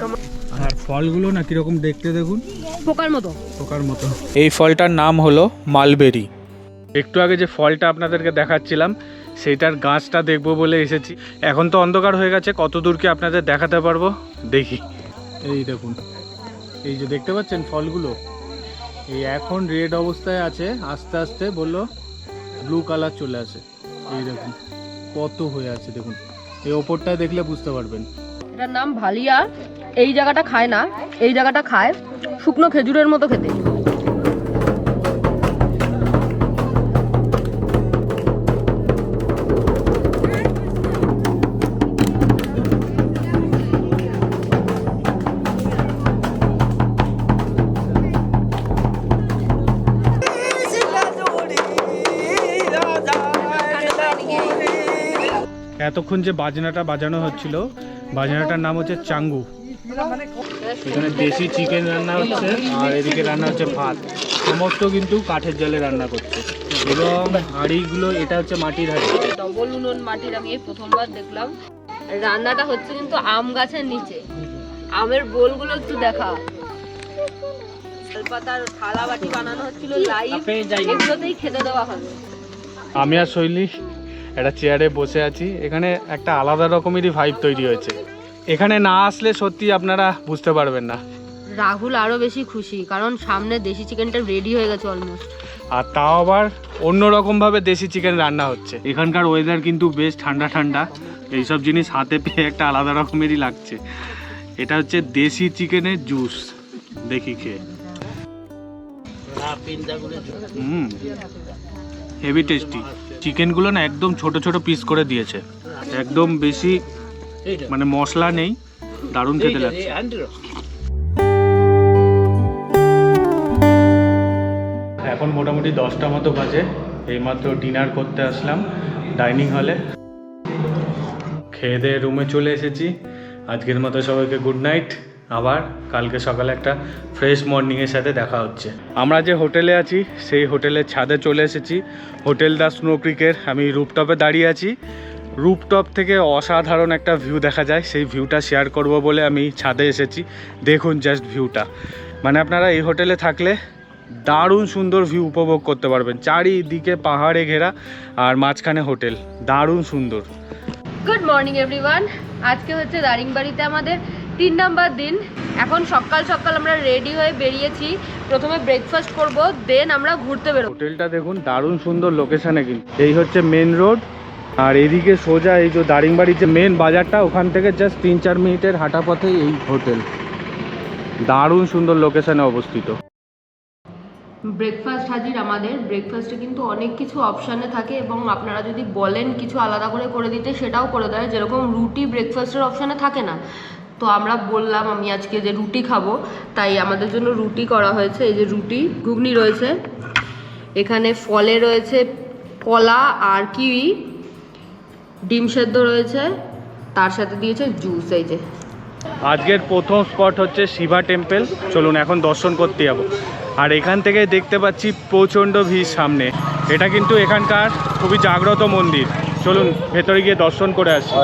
আর ফলগুলো না কিরকম দেখতে দেখুন, পোকার মতো। এই ফলটার নাম হলো মালবেরি। একটু আগে যে ফলটা আপনাদেরকে দেখাচ্ছিলাম সেইটার গাছটা দেখবো বলে এসেছি। এখন তো অন্ধকার হয়ে গেছে, কত দূর কি আপনাদের দেখাতে পারবো দেখি। এই দেখুন, এই যে দেখতে পাচ্ছেন ফলগুলো, এই এখন রেড অবস্থায় আছে, আস্তে আস্তে বললো ব্লু কালার চলে আসে। এই দেখুন কত হয়ে আছে, দেখুন এই ওপরটা দেখলে বুঝতে পারবেন। এটার নাম ভালিয়া। এই জায়গাটা খায় না, এই জায়গাটা খায় শুকনো খেজুরের মতো খেতে। এতক্ষণ যে বাজনাটা বাজানো হচ্ছিল, বাজনাটার নাম হচ্ছে চাঙ্গু। এখানে দেশি চিকেন রান্না হচ্ছে, আর এদিকে রান্না হচ্ছে ভাত। সমস্ত কিন্তু কাঠের জালে রান্না করছে, এবং হাঁড়িগুলো এটা হচ্ছে মাটির হাঁড়ি। ডবল উনুন মাটির, আমি এই প্রথমবার দেখলাম। রান্নাটা হচ্ছে কিন্তু আম গাছের নিচে। আমের বোলগুলো একটু দেখা, পাতার থালা বাটি বানানো হচ্ছিল লাইভ, এগুলোতেই খেতে দেওয়া হবে। আমি আর শৈলী একটা চেয়ারে বসে আছি, এখানে একটা আলাদা রকমেরই ভাইব তৈরি হয়েছে। এখানে না আসলে সত্যি আপনারা বুঝতে পারবেন না। রাহুল আরো বেশি খুশি, কারণ সামনে দেশি চিকেনটা রেডি হয়ে গেছে অলমোস্ট। আর তাও আবার অন্যরকমভাবে দেশি চিকেন রান্না হচ্ছে। এখানকার ওয়েদার কিন্তু বেশ ঠান্ডা ঠান্ডা, এইসব জিনিস হাতে পেয়ে একটা আলাদা রকমেরই লাগছে। এটা হচ্ছে দেশি চিকেনের জুস, দেখি খেয়ে। Heavy tasty. চিকেনগুলো না একদম ছোট ছোট পিস করে দিয়েছে, একদম বেশি মানে মশলা নেই, দারুণ খেতে লাগছে। এখন মোটামুটি 10টা মতো বাজে, এইমাত্র ডিনার করতে আসলাম ডাইনিং হলে। খেয়ে দিয়ে রুমে চলে এসেছি। আজকের মতো সবাইকে গুড নাইট। আবার কালকে সকালে একটা ফ্রেশ মর্নিংয়ের সাথে দেখা হচ্ছে। আমরা যে হোটেলে আছি সেই হোটেলের ছাদে চলে এসেছি। হোটেল দ্য স্নো ক্রিকের আমি রুফটপে দাঁড়িয়ে আছি। রুফটপ থেকে অসাধারণ একটা ভিউ দেখা যায়, সেই ভিউটা শেয়ার করব বলে আমি ছাদে এসেছি। দেখুন জাস্ট ভিউটা, মানে আপনারা এই হোটেলে থাকলে দারুণ সুন্দর ভিউ উপভোগ করতে পারবেন। চারিদিকে পাহাড়ে ঘেরা আর মাঝখানে হোটেল, দারুণ সুন্দর। Good morning everyone. আজকে হচ্ছে দারিংবাড়িতে আমাদের 3 নাম্বার দিন। এখন সকাল সকাল আমরা রেডি হয়ে বেরিয়েছি। প্রথমে ব্রেকফাস্ট করব, দেন আমরা ঘুরতে বেরোবো। হোটেলটা দেখুন দারুণ সুন্দর লোকেশানে, কিন্তু এই হচ্ছে মেন রোড আর এদিকে সোজা এই যে দারিংবাড়ির যে মেন বাজারটা, ওখান থেকে জাস্ট 3-4 মিনিটের হাঁটা পথে এই হোটেল। দারুণ সুন্দর লোকেশানে অবস্থিত। ব্রেকফাস্ট হাজির আমাদের। ব্রেকফাস্টে কিন্তু অনেক কিছু অপশানে থাকে এবং আপনারা যদি বলেন কিছু আলাদা করে দিতে সেটাও করে দেয়। যেরকম রুটি ব্রেকফাস্টের অপশানে থাকে না, তো আমরা বললাম আমি আজকে যে রুটি খাবো, তাই আমাদের জন্য রুটি করা হয়েছে। এই যে রুটি, ঘুগনি রয়েছে, এখানে ফলে রয়েছে কলা আর কিউই, ডিম সেদ্ধ রয়েছে, তার সাথে দিয়েছে জুস। এই যে আজকের প্রথম স্পট হচ্ছে শিবা টেম্পল। চলুন এখন দর্শন করতে যাবো। আর এখান থেকে দেখতে পাচ্ছি প্রচণ্ড ভিড় সামনে। এটা কিন্তু এখানকার খুবই জাগ্রত মন্দির। চলুন ভেতরে গিয়ে দর্শন করে আসি।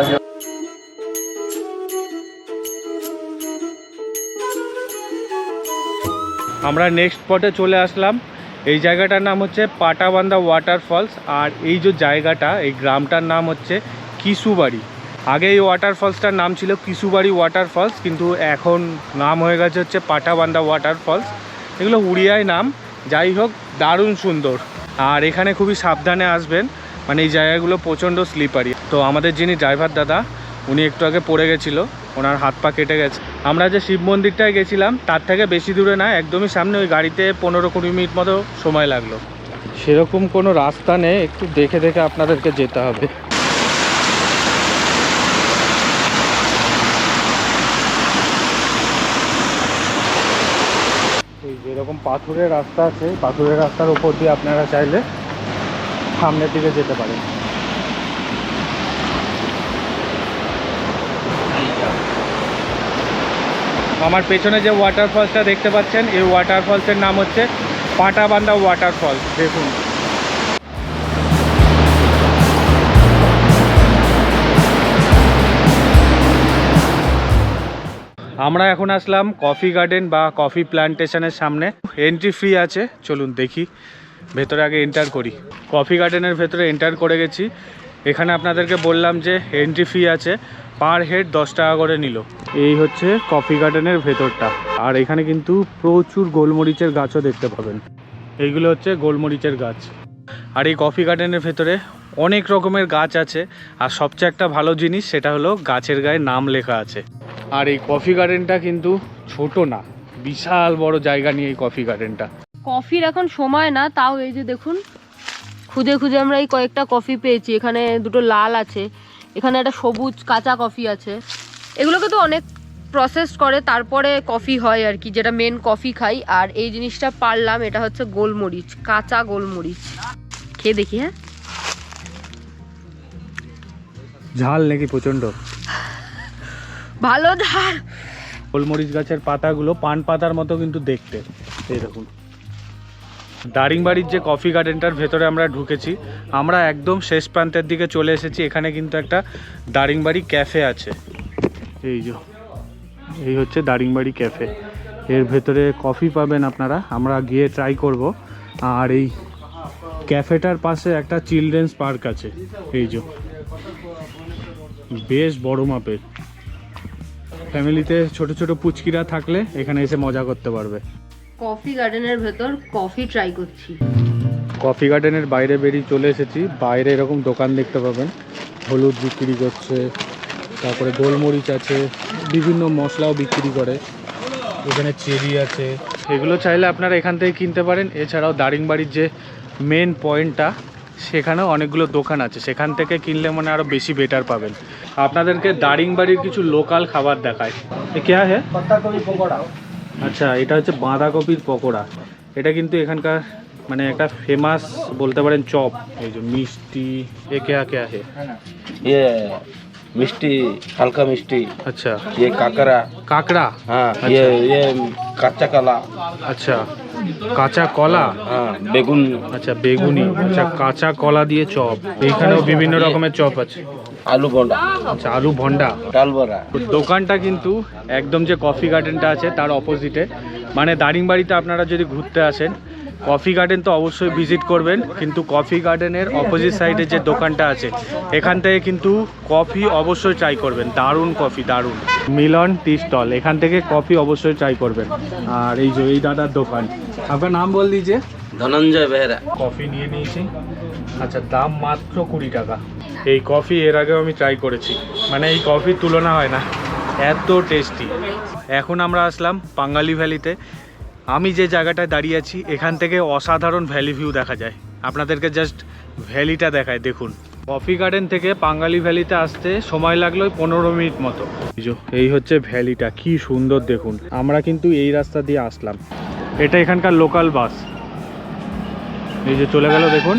আমরা নেক্সট স্পটে চলে আসলাম। এই জায়গাটার নাম হচ্ছে পাটাবান্ধা ওয়াটারফলস। আর এই যে জায়গাটা, এই গ্রামটার নাম হচ্ছে কিশুবাড়ি। আগে এই ওয়াটারফলসটার নাম ছিল কিশুবাড়ি ওয়াটারফলস, কিন্তু এখন নাম হয়ে গেছে হচ্ছে পাটাবান্ধা ওয়াটারফলস। এগুলো উড়িয়ায় নাম। যাই হোক, দারুণ সুন্দর। আর এখানে খুবই সাবধানে আসবেন, মানে এই জায়গাগুলো প্রচণ্ড স্লিপারি। তো আমাদের যিনি ড্রাইভার দাদা, উনি একটু আগে পড়ে গেছিলো, ওনার হাত পা কেটে গেছে। আমরা যে শিব মন্দিরটায় গেছিলাম তার থেকে বেশি দূরে না, একদমই সামনে। ওই গাড়িতে 15-20 মিনিট মতো সময় লাগলো। সেরকম কোনো রাস্তা নেই, একটু দেখে দেখে আপনাদেরকে যেতে হবে। যেরকম পাথুরের রাস্তা আছে, পাথুরের রাস্তার উপর দিয়ে আপনারা চাইলে সামনের দিকে যেতে পারেন। আমার পেছনে যে ওয়াটারফলসটা দেখতে পাচ্ছেন, এই ওয়াটারফলসের নাম হচ্ছে পাটাবান্ধা ওয়াটারফলস। দেখুন আমরা এখন আসলাম কফি গার্ডেন বা কফি প্ল্যান্টেশনের সামনে। এন্ট্রি ফ্রি আছে, চলুন দেখি ভেতরে আগে এন্টার করি। কফি গার্ডেনের ভেতরে এন্টার করে গেছি। এখানে আপনাদেরকে বললাম যে এন্ট্রি ফি আছে, পার হেড 10 টাকা করে নিল। এই হচ্ছে কফি গার্ডেনের ভেতরটা। আর এখানে কিন্তু প্রচুর গোলমরিচের গাছও দেখতে পাবেন। এইগুলো হচ্ছে গোলমরিচের গাছ। আর এই কফি গার্ডেনের ভেতরে অনেক রকমের গাছ আছে। আর সবচেয়ে একটা ভালো জিনিস, সেটা হলো গাছের গায়ে নাম লেখা আছে। আর এই কফি গার্ডেনটা কিন্তু ছোট না, বিশাল বড় জায়গা নিয়ে এই কফি গার্ডেনটা। কফির এখন সময় না, তাও এই যে দেখুন, খুঁজে খুঁজে আমরা এই কয়েকটা কফি পেয়েছি। এখানে দুটো লাল আছে, এখানে একটা সবুজ কাঁচা কফি আছে। এগুলোকে তো অনেক প্রসেস করে তারপরে কফি হয় আর কি, যেটা মেন কফি খাই। আর এই জিনিসটা পারলাম, এটা হচ্ছে গোলমরিচ, কাঁচা গোলমরিচ। খেয়ে দেখি। হ্যাঁ, ঝাল নাকি প্রচণ্ড? ভালো ঝাল। গোলমরিচ গাছের পাতাগুলো পান পাতার মতো কিন্তু দেখতে। এই দেখুন, দারিংবাড়ির যে কফি গার্ডেনটার ভেতরে আমরা ঢুকেছি। আমরা একদম শেষ প্রান্তের দিকে চলে এসেছি। এখানে কিন্তু একটা দারিংবাড়ি ক্যাফে আছে। এই হচ্ছে দারিংবাড়ি ক্যাফে। এর ভেতরে কফি পাবেন আপনারা, আমরা গিয়ে ট্রাই করব। আর এই ক্যাফেটার পাশে একটা চিলড্রেন্স পার্ক আছে। এই যে বেশ বড় মাপের। ফ্যামিলিতে ছোট ছোট পুচকিরা থাকলে এখানে এসে মজা করতে পারবে। কফি গার্ডেনের ভেতর কফি ট্রাই করছি। কফি গার্ডেনের বাইরে বেরিয়ে চলে এসেছি। বাইরে এরকম দোকান দেখতে পাবেন, হলুদ বিক্রি করছে, তারপরে গোলমরিচ আছে, বিভিন্ন মশলাও বিক্রি করে। এখানে চেরি আছে, এগুলো চাইলে আপনারা এখান থেকে কিনতে পারেন। এছাড়াও দারিংবাড়ির যে মেন পয়েন্টটা সেখানেও অনেকগুলো দোকান আছে, সেখান থেকে কিনলে মানে আরও বেশি বেটার পাবেন। আপনাদেরকে দারিংবাড়ির কিছু লোকাল খাবার দেখায়। এ কেয়া হ্যাঁ? पत्ता गोभी पकौड़ा। আচ্ছা, এটা হচ্ছে বাঁধাকপির পকোড়া। এটা কিন্তু এখানকার মানে একটা ফেমাস বলতে পারেন চপ। এই যে মিষ্টি, এ কেয়া কেয়া হে? ये मिष्टी, हल्का मिष्टी, আচ্ছা, ये काकरा, কাঁকড়া। हाँ अच्छा। ये कच्चा कला, আচ্ছা, কাঁচা কলা। हाँ बेगुन, আচ্ছা, বেগুনি। আচ্ছা, কাঁচা কলা দিয়ে চপ। এইখানেও বিভিন্ন রকমের চপ আছে। आलू बोंडा, আচ্ছা, আলু ভন্ডা। दाल बड़ा। দোকানটা কিন্তু একদম যে কফি গার্ডেনটা আছে তার অপোজিটে। মানে দারিংবাড়িতে আপনারা যদি ঘুরতে আসেন, কফি গার্ডেন তো অবশ্যই ভিজিট করবেন, কিন্তু কফি গার্ডেনের অপোজিট সাইডে যে দোকানটা আছে এখান থেকে কিন্তু কফি অবশ্যই ট্রাই করবেন। দারুণ কফি, দারুণ। মিলন টি স্টল, এখান থেকে কফি অবশ্যই ট্রাই করবেন। আর এই যে এই দাদার দোকান, আপনার নাম বল দিয়েছে। धनंजय बेहरा। কফি নিয়ে নিয়েছি। আচ্ছা, দাম মাত্র 20 টাকা। এই কফি এর আগেও আমি ট্রাই করেছি, মানে এই কফির তুলনা হয় না, এত টেস্টি। এখন আমরা আসলাম পাঙ্গালি ভ্যালিতে। আমি যে জায়গাটায় দাঁড়িয়ে আছি এখান থেকে অসাধারণ ভ্যালি ভিউ দেখা যায়। আপনাদেরকে জাস্ট ভ্যালিটা দেখায়, দেখুন। কফি গার্ডেন থেকে পাঙ্গালি ভ্যালিতে আসতে সময় লাগলো 15 মিনিট মতো। এই হচ্ছে ভ্যালিটা, কি সুন্দর দেখুন। আমরা কিন্তু এই রাস্তা দিয়ে আসলাম, এটা এখানকার লোকাল বাস। এই যে চলে গেল দেখুন।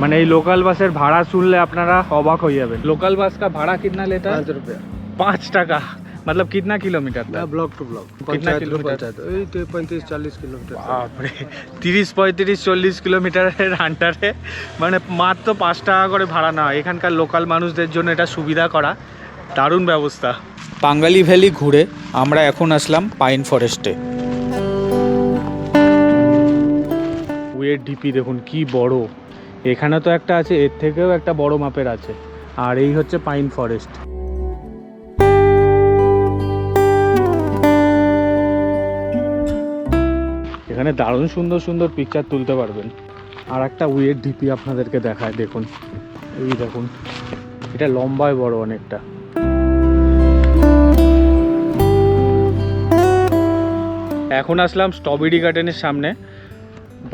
মানে এই লোকাল বাসের ভাড়া শুনলে আপনারা অবাক হয়ে যাবেন। লোকাল বাস का भाड़ा कितना लेता है? 5 रुपया। 5 টাকা। मतलब कितना किलोमीटर था? Block to block. कितना किलोमीटर? 35-40 किलोमीटर। বাপরে, 30-35-40 কিলোমিটারের আন্ডারে মানে মাত্র 5 টাকা করে ভাড়া না। এখানকার লোকাল মানুষদের জন্য এটা সুবিধা করা, দারুণ ব্যবস্থা। পাঙ্গালি ভ্যালি ঘুরে আমরা এখন আসলাম পাইন ফরেস্টে। ওয়ের ঢিপি দেখুন কি বড়। এখানে তো একটা আছে, এর থেকেও একটা বড় মাপের আছে। আর এই হচ্ছে পাইন ফরেস্ট। এখানে দারুণ সুন্দর সুন্দর পিকচার তুলতে পারবেন। আর একটা উইয়ের ঢিপি আপনাদেরকে দেখায়, দেখুন। এই দেখুন, এটা লম্বায় বড় অনেকটা। এখন আসলাম স্ট্রবেরি গার্ডেনের সামনে।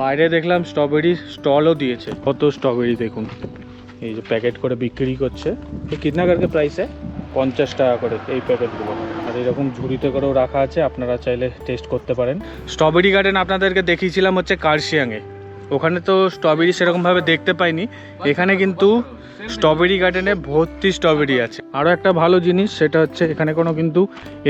বাইরে দেখলাম স্ট্রবেরির স্টলও দিয়েছে। কত স্ট্রবেরি দেখুন, এই যে প্যাকেট করে বিক্রি করছে। এই কিতনা করকে প্রাইসে? 50 টাকা করে এই প্যাকেটগুলো। আর এরকম ঝুড়িতে করেও রাখা আছে, আপনারা চাইলে টেস্ট করতে পারেন। স্ট্রবেরি গার্ডেন আপনাদেরকে দেখিয়েছিলাম হচ্ছে কার্শিয়াংয়ে। ওখানে তো স্ট্রবেরি সেরকমভাবে দেখতে পাইনি। এখানে কিন্তু স্ট্রবেরি গার্ডেনে ভর্তি স্ট্রবেরি আছে। আরও একটা ভালো জিনিস সেটা হচ্ছে এখানে কোনো কিন্তু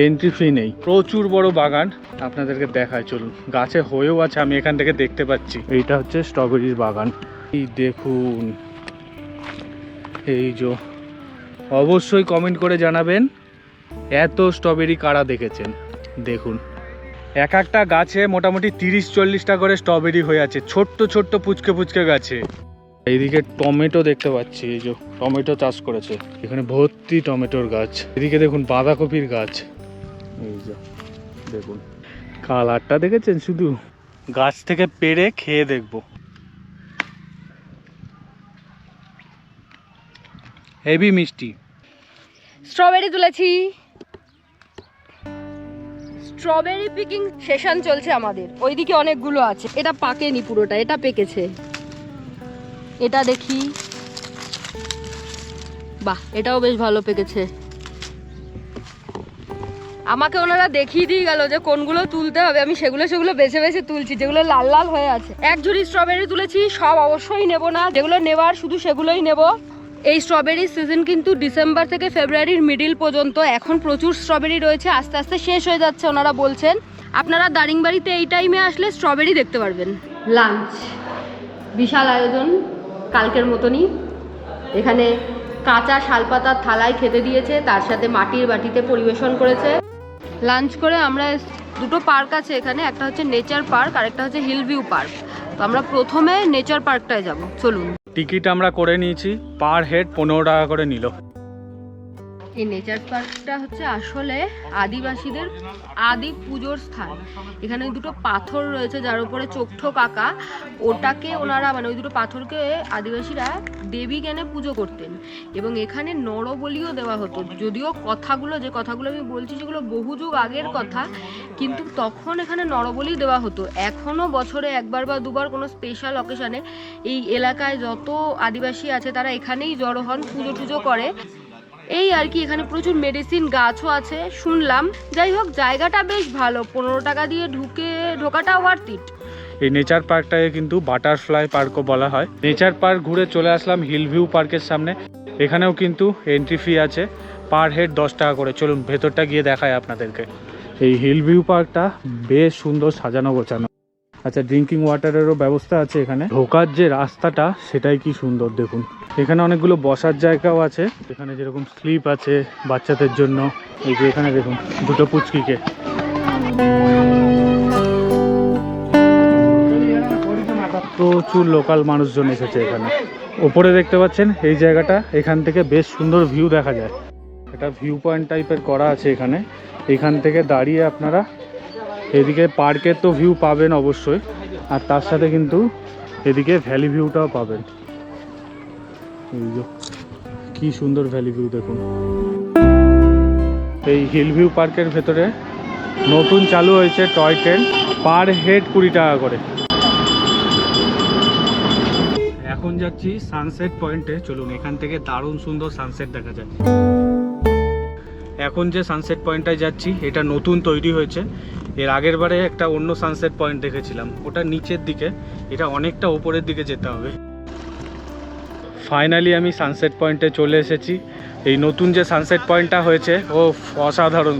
এন্ট্রি ফি নেই। প্রচুর বড় বাগান, আপনাদেরকে দেখায় চলুন। গাছে হয়েও আছে, আমি এখান থেকে দেখতে পাচ্ছি। এইটা হচ্ছে স্ট্রবেরির বাগান। এই দেখুন, এই যে অবশ্যই কমেন্ট করে জানাবেন এত স্ট্রবেরি কারা দেখেছেন। দেখুন, এক একটা গাছে মোটামুটি 30-40টা করে স্ট্রবেরি হয়ে আছে, ছোট্ট ছোট্ট পুচকে পুচকে গাছে। এইদিকে টমেটো দেখতে পাচ্ছি, এই যে টমেটো চাষ করেছে এখানে, ভর্তি টমেটোর গাছ। এদিকে দেখুন বাঁধাকপির গাছ। এই যে দেখুন, কালারটা দেখেছেন? শুধু গাছ থেকে পেড়ে খেয়ে দেখবো। হেভি মিষ্টি। স্ট্রবেরি তুলেছি। স্ট্রবেরি পিকিং সেশন চলছে আমাদের। ওইদিকে অনেকগুলো আছে, এটা পাকেনি পুরোটা, এটা পেকেছে। এটা দেখি, বাহ, এটাও বেশ ভালো পেকেছে। আমাকে ওনারা দেখিয়ে দিয়ে গেল যে কোনগুলো তুলতে হবে, আমি সেগুলো বেছে বেছে তুলছি, যেগুলো লাল লাল হয়ে আছে। এক ঝুড়ি স্ট্রবেরি তুলেছি, সব অবশ্যই নেব না, যেগুলো নেবার শুধু সেগুলোই নেব। এই স্ট্রবেরির সিজন কিন্তু ডিসেম্বর থেকে ফেব্রুয়ারির মিডিল পর্যন্ত। এখন প্রচুর স্ট্রবেরি রয়েছে, আস্তে আস্তে শেষ হয়ে যাচ্ছে ওনারা বলছেন। আপনারা দারিংবাড়িতে এই টাইমে আসলে স্ট্রবেরি দেখতে পারবেন। লাঞ্চ, বিশাল আয়োজন, কালকের মতনই। এখানে কাঁচা শালপাতার থালায় খেতে দিয়েছে, তার সাথে মাটির বাটিতে পরিবেশন করেছে। লাঞ্চ করে আমরা দুটো পার্ক আছে এখানে, একটা হচ্ছে নেচার পার্ক আর একটা হচ্ছে হিল ভিউ পার্ক। তো আমরা প্রথমে নেচার পার্কটায় যাব, চলুন। টিকিট আমরা করে নিয়েছি, পার হেড 15 টাকা করে নিল। এই নেচার পার্কটা হচ্ছে আসলে আদিবাসীদের আদি পুজোর স্থান। এখানে দুটো পাথর রয়েছে যার উপরে চোখঠোক আঁকা, ওটাকে ওনারা মানে ওই দুটো পাথরকে আদিবাসীরা দেবী জ্ঞানে পুজো করতেন এবং এখানে নরবলিও দেওয়া হতো। যদিও যে কথাগুলো আমি বলছি সেগুলো বহু যুগ আগের কথা, কিন্তু তখন এখানে নরবলি দেওয়া হতো। এখনও বছরে একবার বা দুবার কোনো স্পেশাল অকেশনে এই এলাকায় যত আদিবাসী আছে তারা এখানেই জড়ো হন, পুজো টুজো করে। এই আর কি, এখানে প্রচুর মেডিসিন গাছও আছে শুনলাম। যাই হোক, জায়গাটা বেশ ভালো, 15 টাকা দিয়ে ঢোকাটা ওয়ার্থ ইট। এই নেচার পার্কটাকে কিন্তু বাটারফ্লাই পার্কও বলা হয়। নেচার পার্ক ঘুরে চলে আসলাম হিল ভিউ পার্কের সামনে। এখানেও কিন্তু এন্ট্রি ফি আছে, পার হেড 10 টাকা করে। চলুন ভেতরটা গিয়ে দেখায় আপনাদেরকে। এই হিল ভিউ পার্কটা বেশ সুন্দর সাজানো গোছানো। আচ্ছা, ড্রিঙ্কিং ওয়াটারেরও ব্যবস্থা আছে এখানে। ঢোকার যে রাস্তাটা সেটাই কি সুন্দর দেখুন। এখানে অনেকগুলো বসার জায়গাও আছে, এখানে যেরকম স্লিপ আছে বাচ্চাদের জন্য। এই যে এখানে দেখুন দুটো পুচকিকে। প্রচুর লোকাল মানুষজন এসেছে এখানে। ওপরে দেখতে পাচ্ছেন এই জায়গাটা, এখান থেকে বেশ সুন্দর ভিউ দেখা যায়। এটা ভিউ পয়েন্ট টাইপের করা আছে এখানে। এখান থেকে দাঁড়িয়ে আপনারা এদিকে পার্কের তো ভিউ পাবেন অবশ্যই, আর তার সাথে কিন্তু এদিকে ভ্যালি ভিউটাও পাবেন। এই যে কি সুন্দর ভ্যালি ভিউ দেখুন। এই হিল ভিউ পার্কের ভেতরে নতুন চালু হয়েছে টয় ট্রেন, পার হেড 20 টাকা করে। এখন যাচ্ছি সানসেট পয়েন্টে। চলুন, এখান থেকে দারুণ সুন্দর সানসেট দেখা যায়। এখন যে সানসেট পয়েন্টটায় যাচ্ছি এটা নতুন তৈরি হয়েছে। এর আগের বারে একটা অন্য সানসেট পয়েন্ট দেখেছিলাম, ওটা নিচের দিকে, এটা অনেকটা উপরের দিকে যেতে হবে। ফাইনালি আমি সানসেট পয়েন্টে চলে এসেছি। এই নতুন যে সানসেট পয়েন্টটা হয়েছে ও অসাধারণ,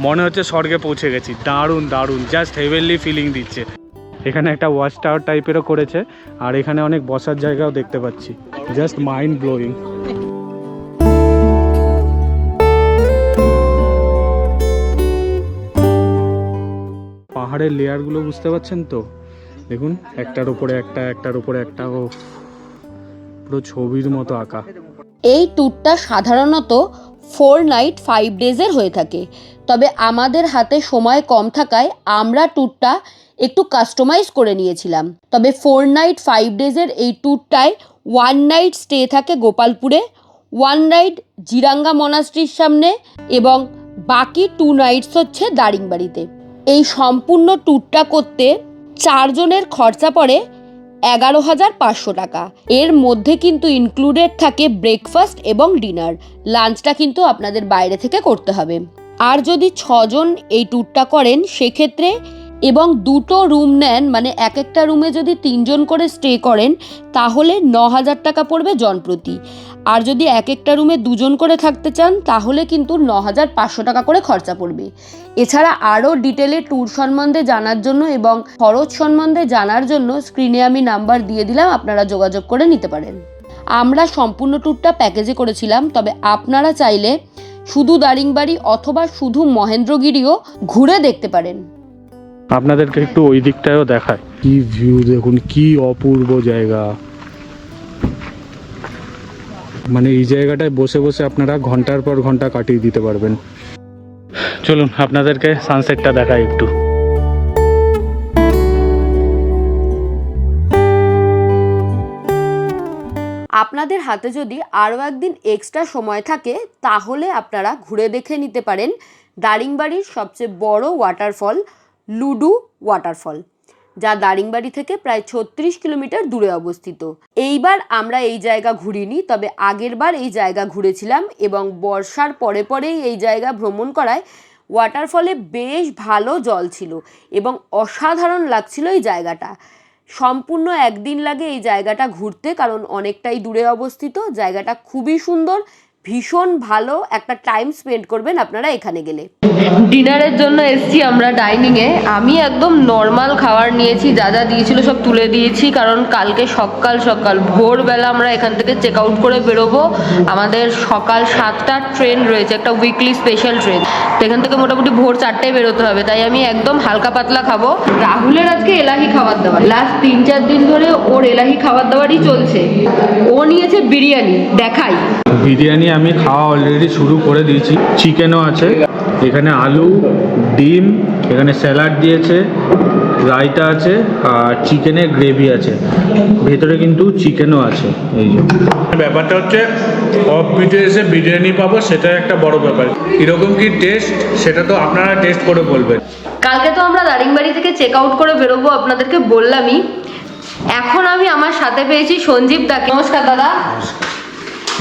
মনে হচ্ছে স্বর্গে পৌঁছে গেছি। দারুণ দারুণ, জাস্ট হেভেনলি ফিলিং দিচ্ছে। এখানে একটা ওয়াচ টাওয়ার টাইপেরও করেছে, আর এখানে অনেক বসার জায়গাও দেখতে পাচ্ছি। Just mind blowing. পাহাড়ের লেয়ারগুলো বুঝতে পারছেন তো, দেখুন একটার উপরে একটা, একটার উপরে একটা, ও পুরো ছবির মতো আঁকা। এই ট্যুরটা সাধারণত 4 নাইট 5 ডেজের হয়ে থাকে, তবে আমাদের হাতে সময় কম থাকায় আমরা ট্যুরটা একটু কাস্টমাইজ করে নিয়েছিলাম। তবে 4 নাইট 5 ডেজের এই ট্যুরটায় 1 নাইট স্টে থাকে গোপালপুরে, 1 নাইট জিরাঙ্গা মনাস্ট্রির সামনে এবং বাকি 2 নাইটস হচ্ছে দারিংবাড়িতে। এই সম্পূর্ণ ট্যুরটা করতে 4 জনের খরচা পড়ে 11,500 টাকা। এর মধ্যে কিন্তু ইনক্লুডেড থাকে ব্রেকফাস্ট এবং ডিনার। লাঞ্চটা কিন্তু আপনাদের বাইরে থেকে করতে হবে। আর যদি 6 জন এই ট্যুরটা করেন সেক্ষেত্রে এবং 2টো রুম নেন, মানে এক একটা রুমে যদি 3 জন করে স্টে করেন তাহলে 9,000 টাকা পড়বে জনপ্রতি। আর যদি এক একটা রুমে 2 জন করে থাকতে চান তাহলে কিন্তু 9,500 টাকা করে খরচা পড়বে। এছাড়া আরও ডিটেলে ট্যুর সম্বন্ধে জানার জন্য এবং খরচ সম্বন্ধে জানার জন্য স্ক্রিনে আমি নাম্বার দিয়ে দিলাম, আপনারা যোগাযোগ করে নিতে পারেন। আমরা সম্পূর্ণ ট্যুরটা প্যাকেজে করেছিলাম, তবে আপনারা চাইলে শুধু দারিংবাড়ি অথবা শুধু মহেন্দ্রগিরিও ঘুরে দেখতে পারেন। আপনাদেরকে একটু ওই দিকটাও দেখায়। কি ভিউ দেখুন, কি অপূর্ব জায়গা। মানে এই জায়গাটায় বসে বসে আপনারা ঘন্টার পর ঘন্টা কাটিয়ে দিতে পারবেন। চলুন আপনাদেরকে সানসেটটা দেখাই একটু। আপনাদের হাতে যদি আরও একদিন এক্সট্রা সময় থাকে তাহলে আপনারা ঘুরে দেখে নিতে পারেন দারিংবাড়ির সবচেয়ে বড় ওয়াটারফল লুডু ওয়াটারফল, যা দারিংবাড়ি থেকে প্রায় 36 কিলোমিটার দূরে অবস্থিত। এইবার আমরা এই জায়গা ঘুরিনি, তবে আগের বার এই জায়গা ঘুরেছিলাম এবং বর্ষার পরে পরেই এই জায়গা ভ্রমণ করায় ওয়াটারফলে বেশ ভালো জল ছিল এবং অসাধারণ লাগছিল এই জায়গাটা। সম্পূর্ণ একদিন লাগে এই জায়গাটা ঘুরতে, কারণ অনেকটাই দূরে অবস্থিত। জায়গাটা খুবই সুন্দর, ভীষণ ভালো একটা টাইম স্পেন্ড করবেন আপনারা এখানে গেলে। ডিনারের জন্য এসছি আমরা ডাইনিংয়ে। আমি একদম নর্মাল খাবার নিয়েছি, যা যা দিয়েছিল সব তুলে দিয়েছি, কারণ কালকে সকাল সকাল ভোরবেলা আমরা এখান থেকে চেক আউট করে বেরোবো। আমাদের সকাল 7টার ট্রেন রয়েছে, একটা উইকলি স্পেশাল ট্রেন। তো এখান থেকে মোটামুটি ভোর 4টায় বেরোতে হবে, তাই আমি একদম হালকা পাতলা খাবো। রাহুলের আজকে এলাহি খাবার দাবার, লাস্ট 3-4 দিন ধরে ওর এলাহি খাবার দাবারই চলছে। ও নিয়েছে বিরিয়ানি, দেখাই বিরিয়ানি আমি খাওয়া অলরেডি শুরু করে দিয়েছি। চিকেনও আছে, এখানে আলু, ডিম, এখানে স্যালাড দিয়েছে, রায়তা আছে আর চিকেনের গ্রেভি আছে, ভেতরে কিন্তু চিকেনও আছে। এই যে ব্যাপারটা হচ্ছে অফ বিটে এসে বিরিয়ানি পাবো, সেটা একটা বড় ব্যাপার। এরকম কি টেস্ট সেটা তো আপনারা টেস্ট করে বলবেন। কালকে তো আমরা দারিংবাড়ি থেকে চেক আউট করে বেরোবো, আপনাদেরকে বললামই। এখন আমি আমার সাথে পেয়েছি সঞ্জীব দাকে। নমস্কার দাদা।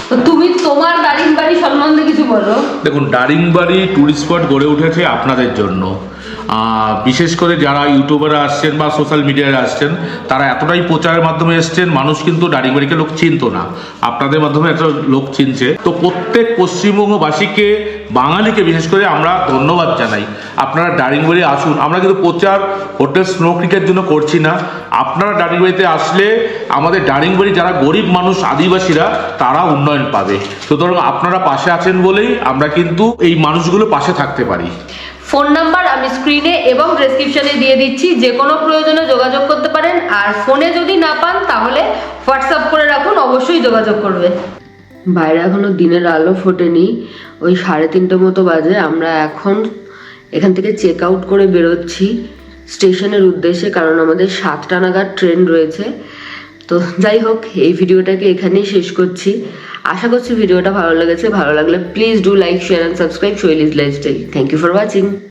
তো তুমি তোমার দারিংবাড়ি সম্বন্ধে কিছু বলো। দেখুন, দারিংবাড়ি ট্যুরিস্ট স্পট গড়ে উঠেছে আপনাদের জন্য। বিশেষ করে যারা ইউটিউবাররা আসছেন বা সোশ্যাল মিডিয়ায় আসছেন, তারা এতটাই প্রচারের মাধ্যমে এসছেন, মানুষ কিন্তু দারিংবাড়িকে লোক চিনতো না, আপনাদের মাধ্যমে একটা লোক চিনছে। তো প্রত্যেক পশ্চিমবঙ্গবাসীকে, বাঙালিকে বিশেষ করে আমরা ধন্যবাদ জানাই। আপনারা দারিংবাড়ি আসুন। আমরা কিন্তু প্রচার হোটেল স্নো ক্রিকের জন্য করছি না। আপনারা দারিংবাড়িতে আসলে আমাদের দারিংবাড়ি যারা গরিব মানুষ, আদিবাসীরা, তারা উন্নয়ন পাবে। সুতরাং আপনারা পাশে আছেন বলেই আমরা কিন্তু এই মানুষগুলো পাশে থাকতে পারি। ফোন নাম্বার আমি স্ক্রিনে এবং ডেসক্রিপশনে দিয়ে দিচ্ছি, যে কোনো প্রয়োজনে যোগাযোগ করতে পারেন। আর ফোনে যদি না পান তাহলে হোয়াটসঅ্যাপ করে রাখুন, অবশ্যই যোগাযোগ করবে। বাইরে এখনো দিনের আলো ফোটেনি, ওই 3:30 মতো বাজে। আমরা এখন এখান থেকে চেক আউট করে বেরোচ্ছি স্টেশনের উদ্দেশ্যে, কারণ আমাদের 7টা নাগাদ ট্রেন রয়েছে। তো যাই হোক, এই ভিডিওটাকে এখানেই শেষ করছি। আশা করছি ভিডিওটা ভালো লেগেছে। ভালো লাগলে please do like, share and subscribe Shaili's lifestyle. Thank you for watching.